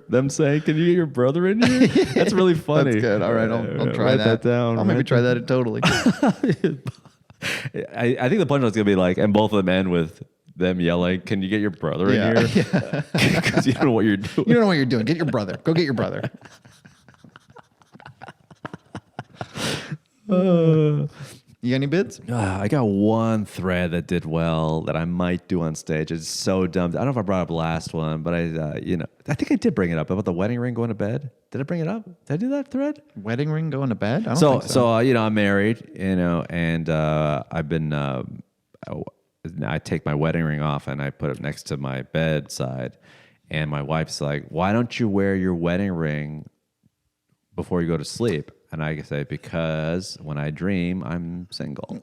them saying, "Can you get your brother in here?" That's really funny. That's good. All right, I'll try Write that down. I'll maybe try that totally. I think the punchline's gonna be like, and both of them end with them yelling, "Can you get your brother in here?" Because you don't know what you're doing. You don't know what you're doing. Get your brother. Go get your brother. You got any bids? I got one thread that did well that I might do on stage. It's so dumb. I don't know if I brought up the last one, but I think I did bring it up about the wedding ring going to bed. Did I bring it up? Did I do that thread? Wedding ring going to bed? I don't think so. So I'm married, and I've been. I take my wedding ring off and I put it next to my bedside, and my wife's like, "Why don't you wear your wedding ring before you go to sleep?" And I say, because when I dream, I'm single.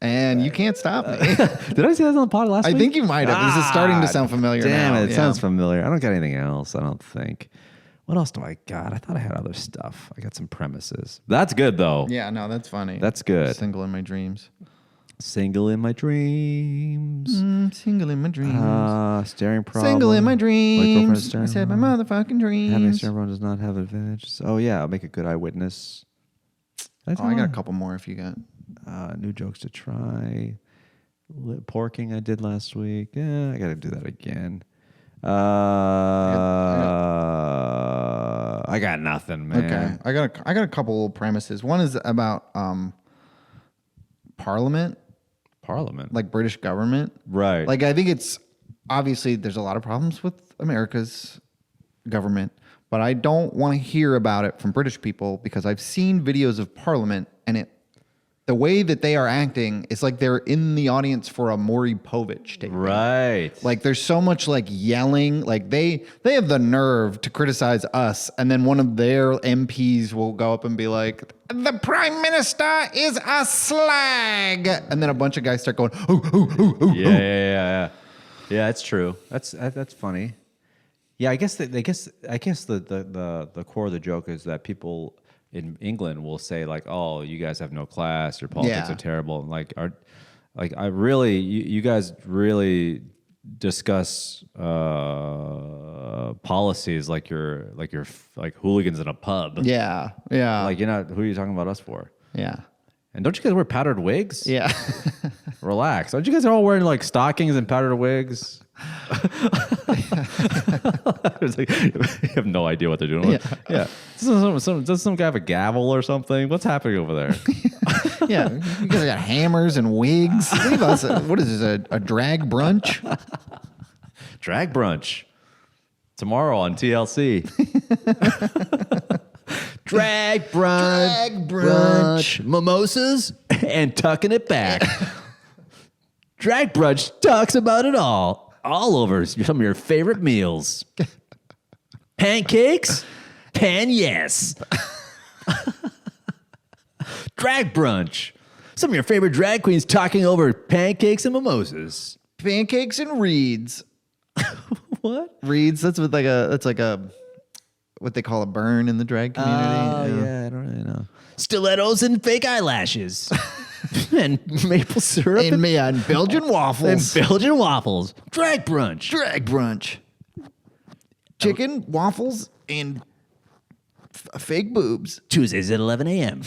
And you can't stop me. Did I say that on the pod last week? I think you might have. This is starting to sound familiar damn now. It sounds familiar. I don't got anything else, I don't think. What else do I got? I thought I had other stuff. I got some premises. That's good, though. Yeah, no, that's funny. That's good. Single in my dreams. Single in my dreams. Single in my dreams. Staring problem. Single in my dreams. I said my motherfucking dreams. Having a staring problem does not have advantage. Oh, yeah. I'll make a good eyewitness. I got a couple more if you got. New jokes to try. Porking I did last week. Yeah, I got to do that again. I got nothing, man. Okay. I got a couple premises. One is about Parliament. Like British government. Right. Like I think it's obviously there's a lot of problems with America's government, but I don't want to hear about it from British people because I've seen videos of Parliament and the way that they are acting is like they're in the audience for a Maury Povich tape. Right. Like there's so much like yelling. Like they have the nerve to criticize us, and then one of their MPs will go up and be like, "The Prime Minister is a slag," and then a bunch of guys start going, "Ooh, ooh, ooh, ooh." Yeah. Yeah, it's true. That's funny. Yeah, I guess the core of the joke is that people in England will say like, "Oh, you guys have no class. Your politics Yeah. are terrible." And you guys really discuss policies like you're hooligans in a pub. Yeah. Yeah. Like, who are you talking about us for? yeah. And don't you guys wear powdered wigs? Yeah. Relax. Aren't you guys all wearing like stockings and powdered wigs? It's like, you have no idea what they're doing. Yeah. Does some guy have a gavel or something? What's happening over there? Yeah. You guys got hammers and wigs. Leave us. What is this? A drag brunch? Drag brunch. Tomorrow on TLC. Drag brunch. Drag brunch. Mimosas and tucking it back. Drag brunch talks about it all over some of your favorite meals. Pancakes? Pan yes. Drag brunch. Some of your favorite drag queens talking over pancakes and mimosas. Pancakes and reeds. What? Reeds. That's what that's like a what they call a burn in the drag community. Oh, yeah, I don't really know. Stilettos and fake eyelashes. And maple syrup And Belgian waffles. and Belgian waffles. Drag brunch. Drag brunch. Chicken, waffles, and fake boobs. Tuesdays at 11 a.m.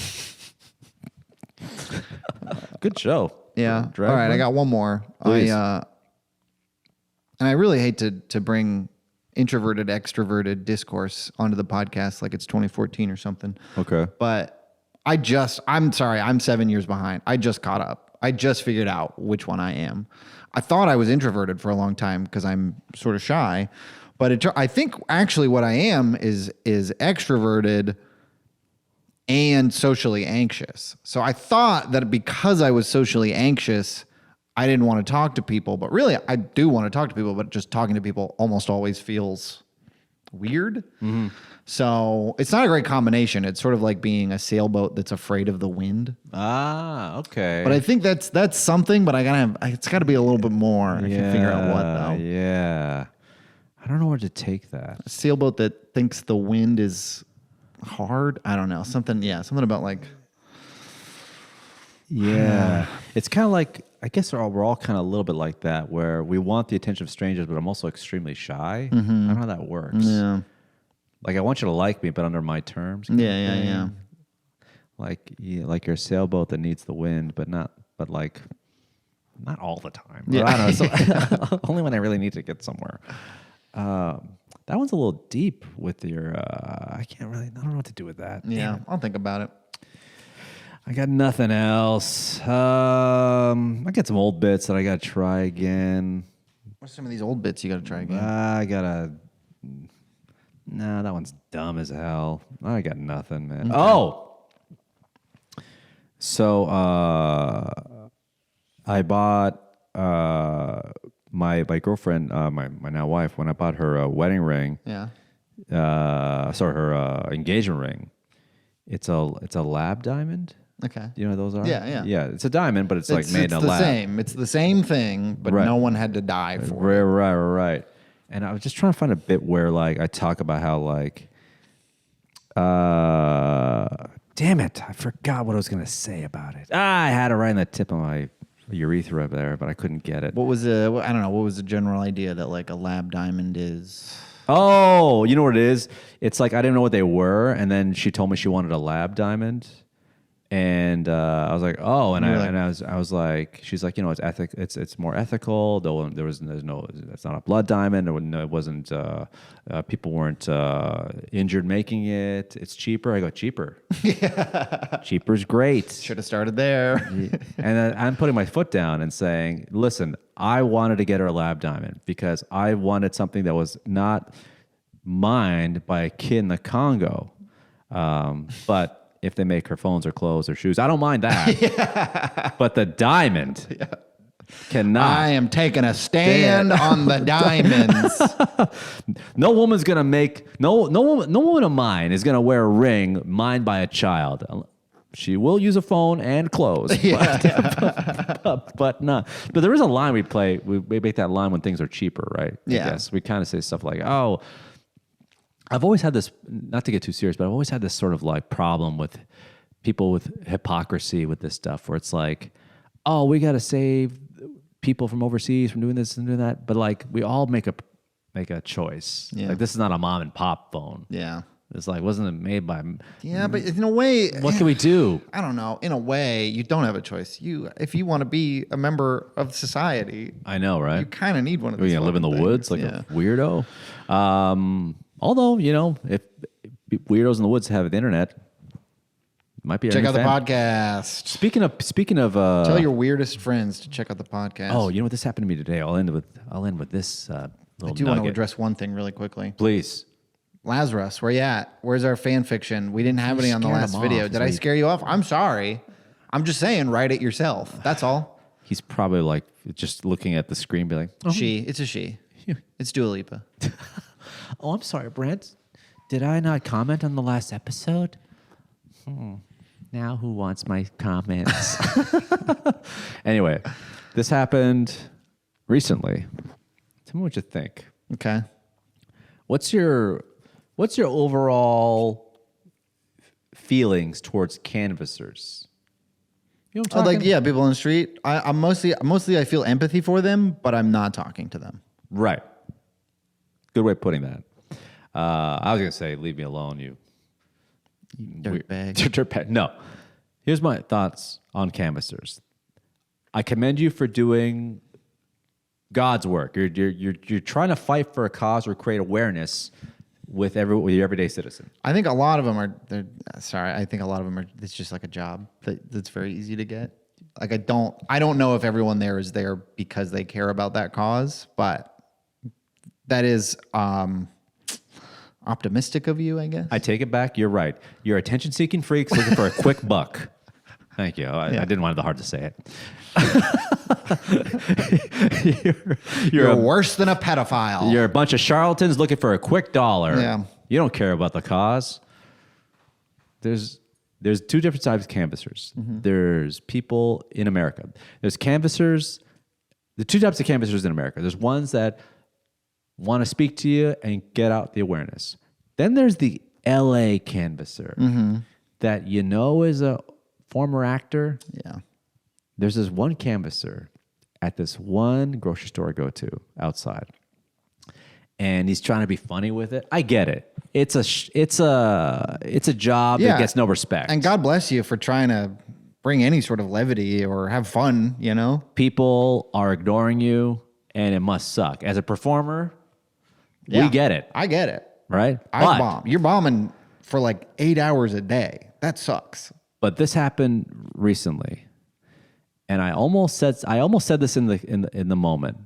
Good show. Yeah. Drag All right, I brunch. got one more. Please. And I really hate to bring introverted, extroverted discourse onto the podcast like it's 2014 or something. Okay. But I'm sorry, I'm 7 years behind. I just caught up. I just figured out which one I am. I thought I was introverted for a long time because I'm sort of shy, but I think actually what I am is extroverted and socially anxious. So I thought that because I was socially anxious, I didn't want to talk to people, but really I do want to talk to people, but just talking to people almost always feels weird. Mm-hmm. So it's not a great combination. It's sort of like being a sailboat that's afraid of the wind. Ah, okay. But I think that's something, but it's got to be a little bit more. I can figure out what though. Yeah. I don't know where to take that. A sailboat that thinks the wind is hard. I don't know. Something about like. Yeah. It's kind of like, I guess we're all kind of a little bit like that, where we want the attention of strangers, but I'm also extremely shy. I don't know how that works. Yeah. Like, I want you to like me, but under my terms. Yeah. Like you're a sailboat that needs the wind, but not all the time. Yeah. I don't know. So, only when I really need to get somewhere. That one's a little deep with your, I don't know what to do with that. Yeah. Damn. I'll think about it. I got nothing else. I got some old bits that I got to try again. What's some of these old bits you got to try again? Nah, that one's dumb as hell. I got nothing, man. Okay. Oh! So, I bought my girlfriend, my now wife, when I bought her wedding ring. Yeah. Her engagement ring. It's a lab diamond. Okay. You know what those are? Yeah. Yeah, it's a diamond, but it's like made in a lab. Same. It's the same thing, but Right. no one had to die for it. Right. And I was just trying to find a bit where like I talk about how like, damn it, I forgot what I was gonna say about it. I had it right in the tip of my urethra up there, but I couldn't get it. I don't know. What was the general idea that like a lab diamond is? Oh, you know what it is? It's like I didn't know what they were, and then she told me she wanted a lab diamond. And I was like, oh, and I was like, she's like, it's more ethical. Though there's no, it's not a blood diamond. It wasn't. People weren't injured making it. It's cheaper. I go cheaper. Cheaper's great. Should have started there. And then I'm putting my foot down and saying, listen, I wanted to get her a lab diamond because I wanted something that was not mined by a kid in the Congo, but. If they make her phones or clothes or shoes, I don't mind that. But the diamond cannot. I am taking a stand on the diamonds. No woman's gonna make no woman of mine is gonna wear a ring mined by a child. She will use a phone and clothes. But no. But there is a line we play. We make that line when things are cheaper, right? Yeah. I guess. We kind of say stuff like, oh, I've always had this, not to get too serious, but I've always had this sort of like problem with people with hypocrisy with this stuff where it's like, oh, we got to save people from overseas from doing this and doing that. But like we all make a choice. Yeah. Like this is not a mom and pop phone. Yeah. It's like, wasn't it made by... Yeah, but in a way... What can we do? I don't know. In a way, you don't have a choice. If you want to be a member of society... I know, right? You kind of need one of these. You're going to live in the things. woods like a weirdo? Although, if weirdos in the woods have the internet, it might be... Check out the podcast. Speaking of... Tell your weirdest friends to check out the podcast. Oh, you know what? This happened to me today. I'll end with this little I do want to address one thing really quickly. Please. Lazarus, where you at? Where's our fan fiction? We didn't have any on the scared last him video. off. Did I scare you off? I'm sorry. I'm just saying, write it yourself. That's all. He's probably like just looking at the screen, be like, oh. It's a she. It's Dua Lipa. Oh, I'm sorry, Brent. Did I not comment on the last episode? Now who wants my comments? Anyway, this happened recently. Tell me what you think. Okay. What's your overall feelings towards canvassers? You know what I'm talking? Like, yeah, people on the street. I'm mostly I feel empathy for them, but I'm not talking to them. Right. Good way of putting that. I was gonna say, leave me alone, you Dirtbag. dirtbag. No. Here's my thoughts on canvassers. I commend you for doing God's work. You're trying to fight for a cause or create awareness with your everyday citizen. I think a lot of them are. I think a lot of them are. It's just like a job that's very easy to get. Like I don't know if everyone there is there because they care about that cause, but that is optimistic of you, I guess. I take it back. You're right. You're attention-seeking freaks looking for a quick buck. Thank you. I didn't want it hard to say it. You're worse than a pedophile. You're a bunch of charlatans looking for a quick dollar. Yeah. You don't care about the cause. There's two different types of canvassers. Mm-hmm. There's people in America. There's canvassers. The two types of canvassers in America. There's ones that want to speak to you and get out the awareness. Then there's the LA canvasser that is a former actor. Yeah. There's this one canvasser at this one grocery store I go to outside, and he's trying to be funny with it. I get it. It's a job that gets no respect. And God bless you for trying to bring any sort of levity or have fun. People are ignoring you, and it must suck. As a performer, we get it. I get it. Right? I bomb. You're bombing for like 8 hours a day. That sucks. But this happened recently, and I almost said this in the moment,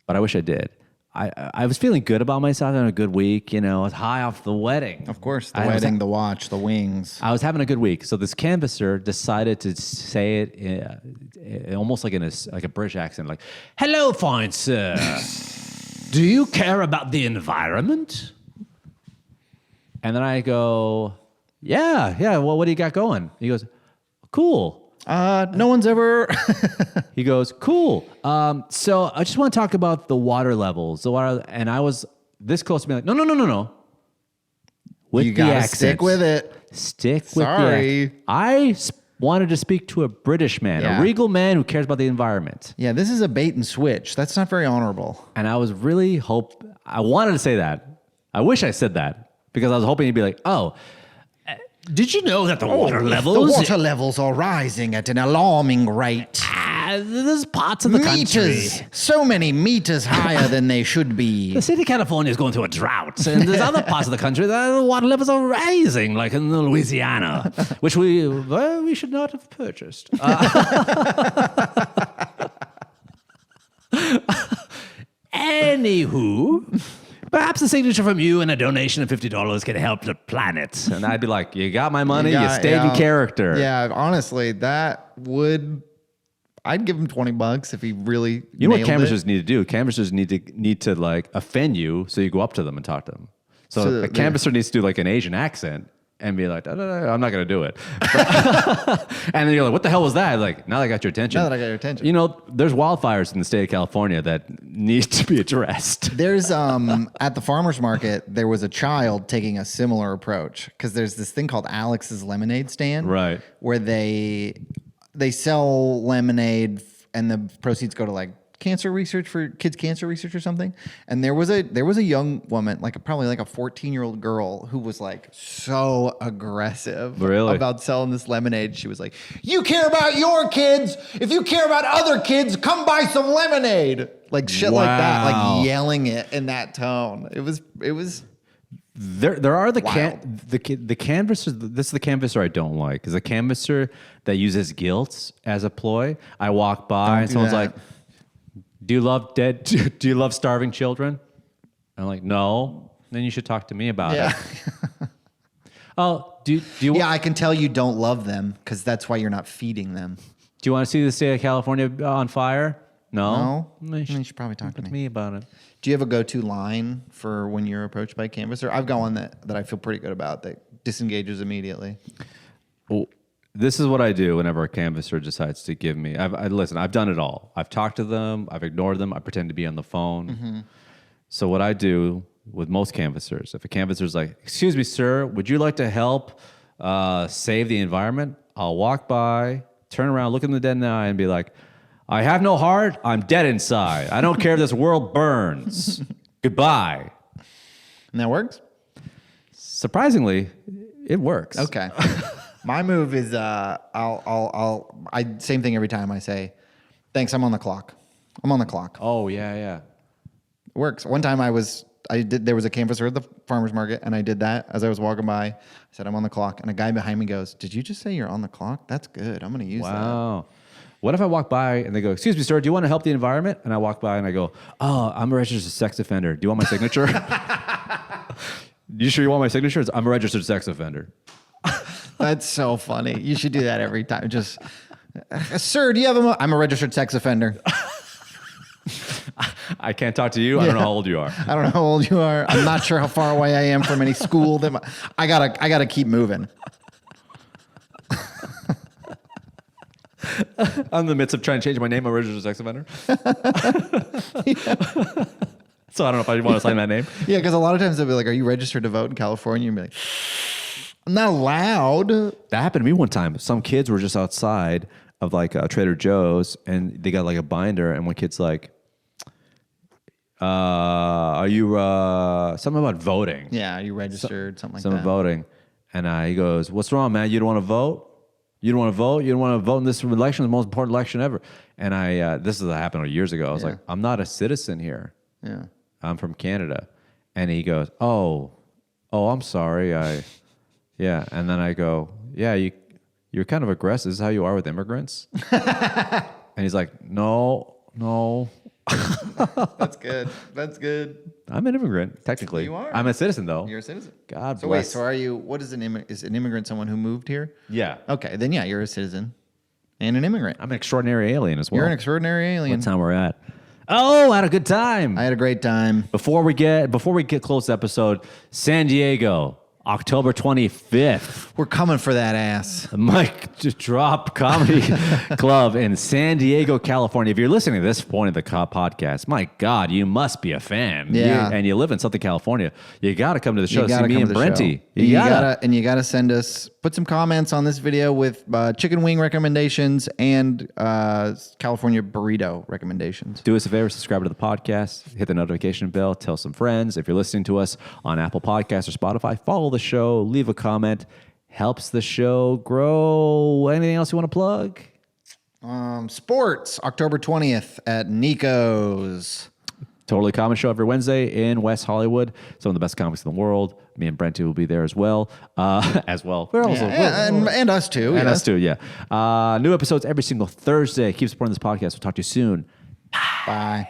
but I wish I did. I was feeling good about myself, having a good week. I was high off the wedding. Of course, the wedding, the watch, the wings. I was having a good week. So this canvasser decided to say it almost like in a British accent, like, "Hello, fine sir. Do you care about the environment?" And then I go, Yeah. Well, what do you got going? He goes, "Cool." No one's ever. He goes, "Cool. So I just want to talk about the water levels. And I was this close to being like, no. With You the gotta accent. stick with it. Stick with Sorry. the accent. Wanted to speak to a British man, Yeah. a regal man who cares about the environment. Yeah, this is a bait and switch. That's not very honorable. And I was really I wanted to say that. I wish I said that because I was hoping he'd be like, "Oh, did you know that the water levels? The water levels are rising at an alarming rate. There's parts of the country. So many meters higher than they should be. The state of California is going through a drought, and there's other parts of the country that the water levels are rising, like in Louisiana, which we should not have purchased." Anywho, perhaps a signature from you and a donation of $50 can help the planet. And I'd be like, "You got my money. You stayed in character." Yeah, honestly, I'd give him $20 if he really. You know what nailed canvassers it. need to do? Canvassers need to like offend you, so you go up to them and talk to them. So a canvasser needs to do like an Asian accent, and be like, I'm not going to do it. And then you're like, what the hell was that? Like, now that I got your attention. Now that I got your attention. You know, there's wildfires in the state of California that need to be addressed. There's at the farmer's market, there was a child taking a similar approach because there's this thing called Alex's Lemonade Stand. Right. Where they sell lemonade and the proceeds go to like cancer research for kids cancer research or something. And there was a young woman, probably like a 14-year-old girl who was like so aggressive about selling this lemonade. She was like, "You care about your kids. If you care about other kids, come buy some lemonade." Like shit like that, like yelling it in that tone. It was There are the canvassers. This is the canvasser I don't like. Is a canvasser that uses guilt as a ploy. I walk by and someone's like, "Do you love do you love starving children?" I'm like, "No." Then you should talk to me about it. Oh, do you? Yeah, I can tell you don't love them because that's why you're not feeding them. Do you want to see the state of California on fire? No. You should probably talk to me about it. Do you have a go-to line for when you're approached by a canvasser? I've got one that I feel pretty good about that disengages immediately. Well, this is what I do whenever a canvasser decides to give me. Listen, I've done it all. I've talked to them. I've ignored them. I pretend to be on the phone. Mm-hmm. So what I do with most canvassers, if a canvasser's like, "Excuse me, sir, would you like to help save the environment?" I'll walk by, turn around, look in the dead in the eye, and be like, "I have no heart. I'm dead inside. I don't care if this world burns. Goodbye." And that works? Surprisingly, it works. Okay. My move is same thing every time I say, "Thanks, I'm on the clock. I'm on the clock." Oh, yeah. It works. One time there was a canvasser at the farmer's market, and I did that as I was walking by. I said, "I'm on the clock." And a guy behind me goes, "Did you just say you're on the clock? That's good. I'm going to use that." Wow. What if I walk by and they go, "Excuse me, sir, do you want to help the environment?" And I walk by and I go, "Oh, I'm a registered sex offender. Do you want my signature?" "You sure you want my signature?" "I'm a registered sex offender." That's so funny. You should do that every time. Just, "Sir, do you have I'm a registered sex offender." I can't talk to you. I don't know how old you are. I don't know how old you are. I'm not sure how far away I am from any school. I gotta keep moving. I'm in the midst of trying to change my name. I'm a registered sex offender. So I don't know if I want to sign that name. Yeah, because a lot of times they'll be like, "Are you registered to vote in California?" And be like, "I'm not allowed." That happened to me one time. Some kids were just outside of like Trader Joe's and they got like a binder, and one kid's like, "Are you something about voting?" Yeah, are you registered? Something like Something that. voting. And he goes, "What's wrong, man? You don't want to vote? You don't want to vote? You don't want to vote in this election, the most important election ever?" And this happened years ago. I was like, "I'm not a citizen here. Yeah. I'm from Canada." And he goes, Oh, I'm sorry. Yeah. And then I go, "Yeah, you're kind of aggressive. This is how you are with immigrants." And he's like, No. That's good. That's good. I'm an immigrant, technically. You are. I'm a citizen, though. You're a citizen. God so bless. Wait, so are you, what is is an immigrant someone who moved here? Yeah. Okay, then yeah, you're a citizen and an immigrant. I'm an extraordinary alien as well. You're an extraordinary alien. What time we're at? Oh, I had a good time. I had a great time. Before we get close to the episode, San Diego, October 25th. We're coming for that ass. Mic Drop Comedy Club in San Diego, California. If you're listening to this point of the podcast, my God, you must be a fan. Yeah. And you live in Southern California. You got to come to the show. See me and the Brenty. show. You gotta send us, put some comments on this video with chicken wing recommendations and California burrito recommendations. Do us a favor, subscribe to the podcast, hit the notification bell, tell some friends. If you're listening to us on Apple Podcasts or Spotify, follow the show, leave a comment. Helps the show grow. Anything else you want to plug? Sports, October 20th at Nico's. Totally Common show every Wednesday in West Hollywood. Some of the best comics in the world. Me and Brent will be there as well. We're also and us too. And us too, yeah. New episodes every single Thursday. Keep supporting this podcast. We'll talk to you soon. Bye.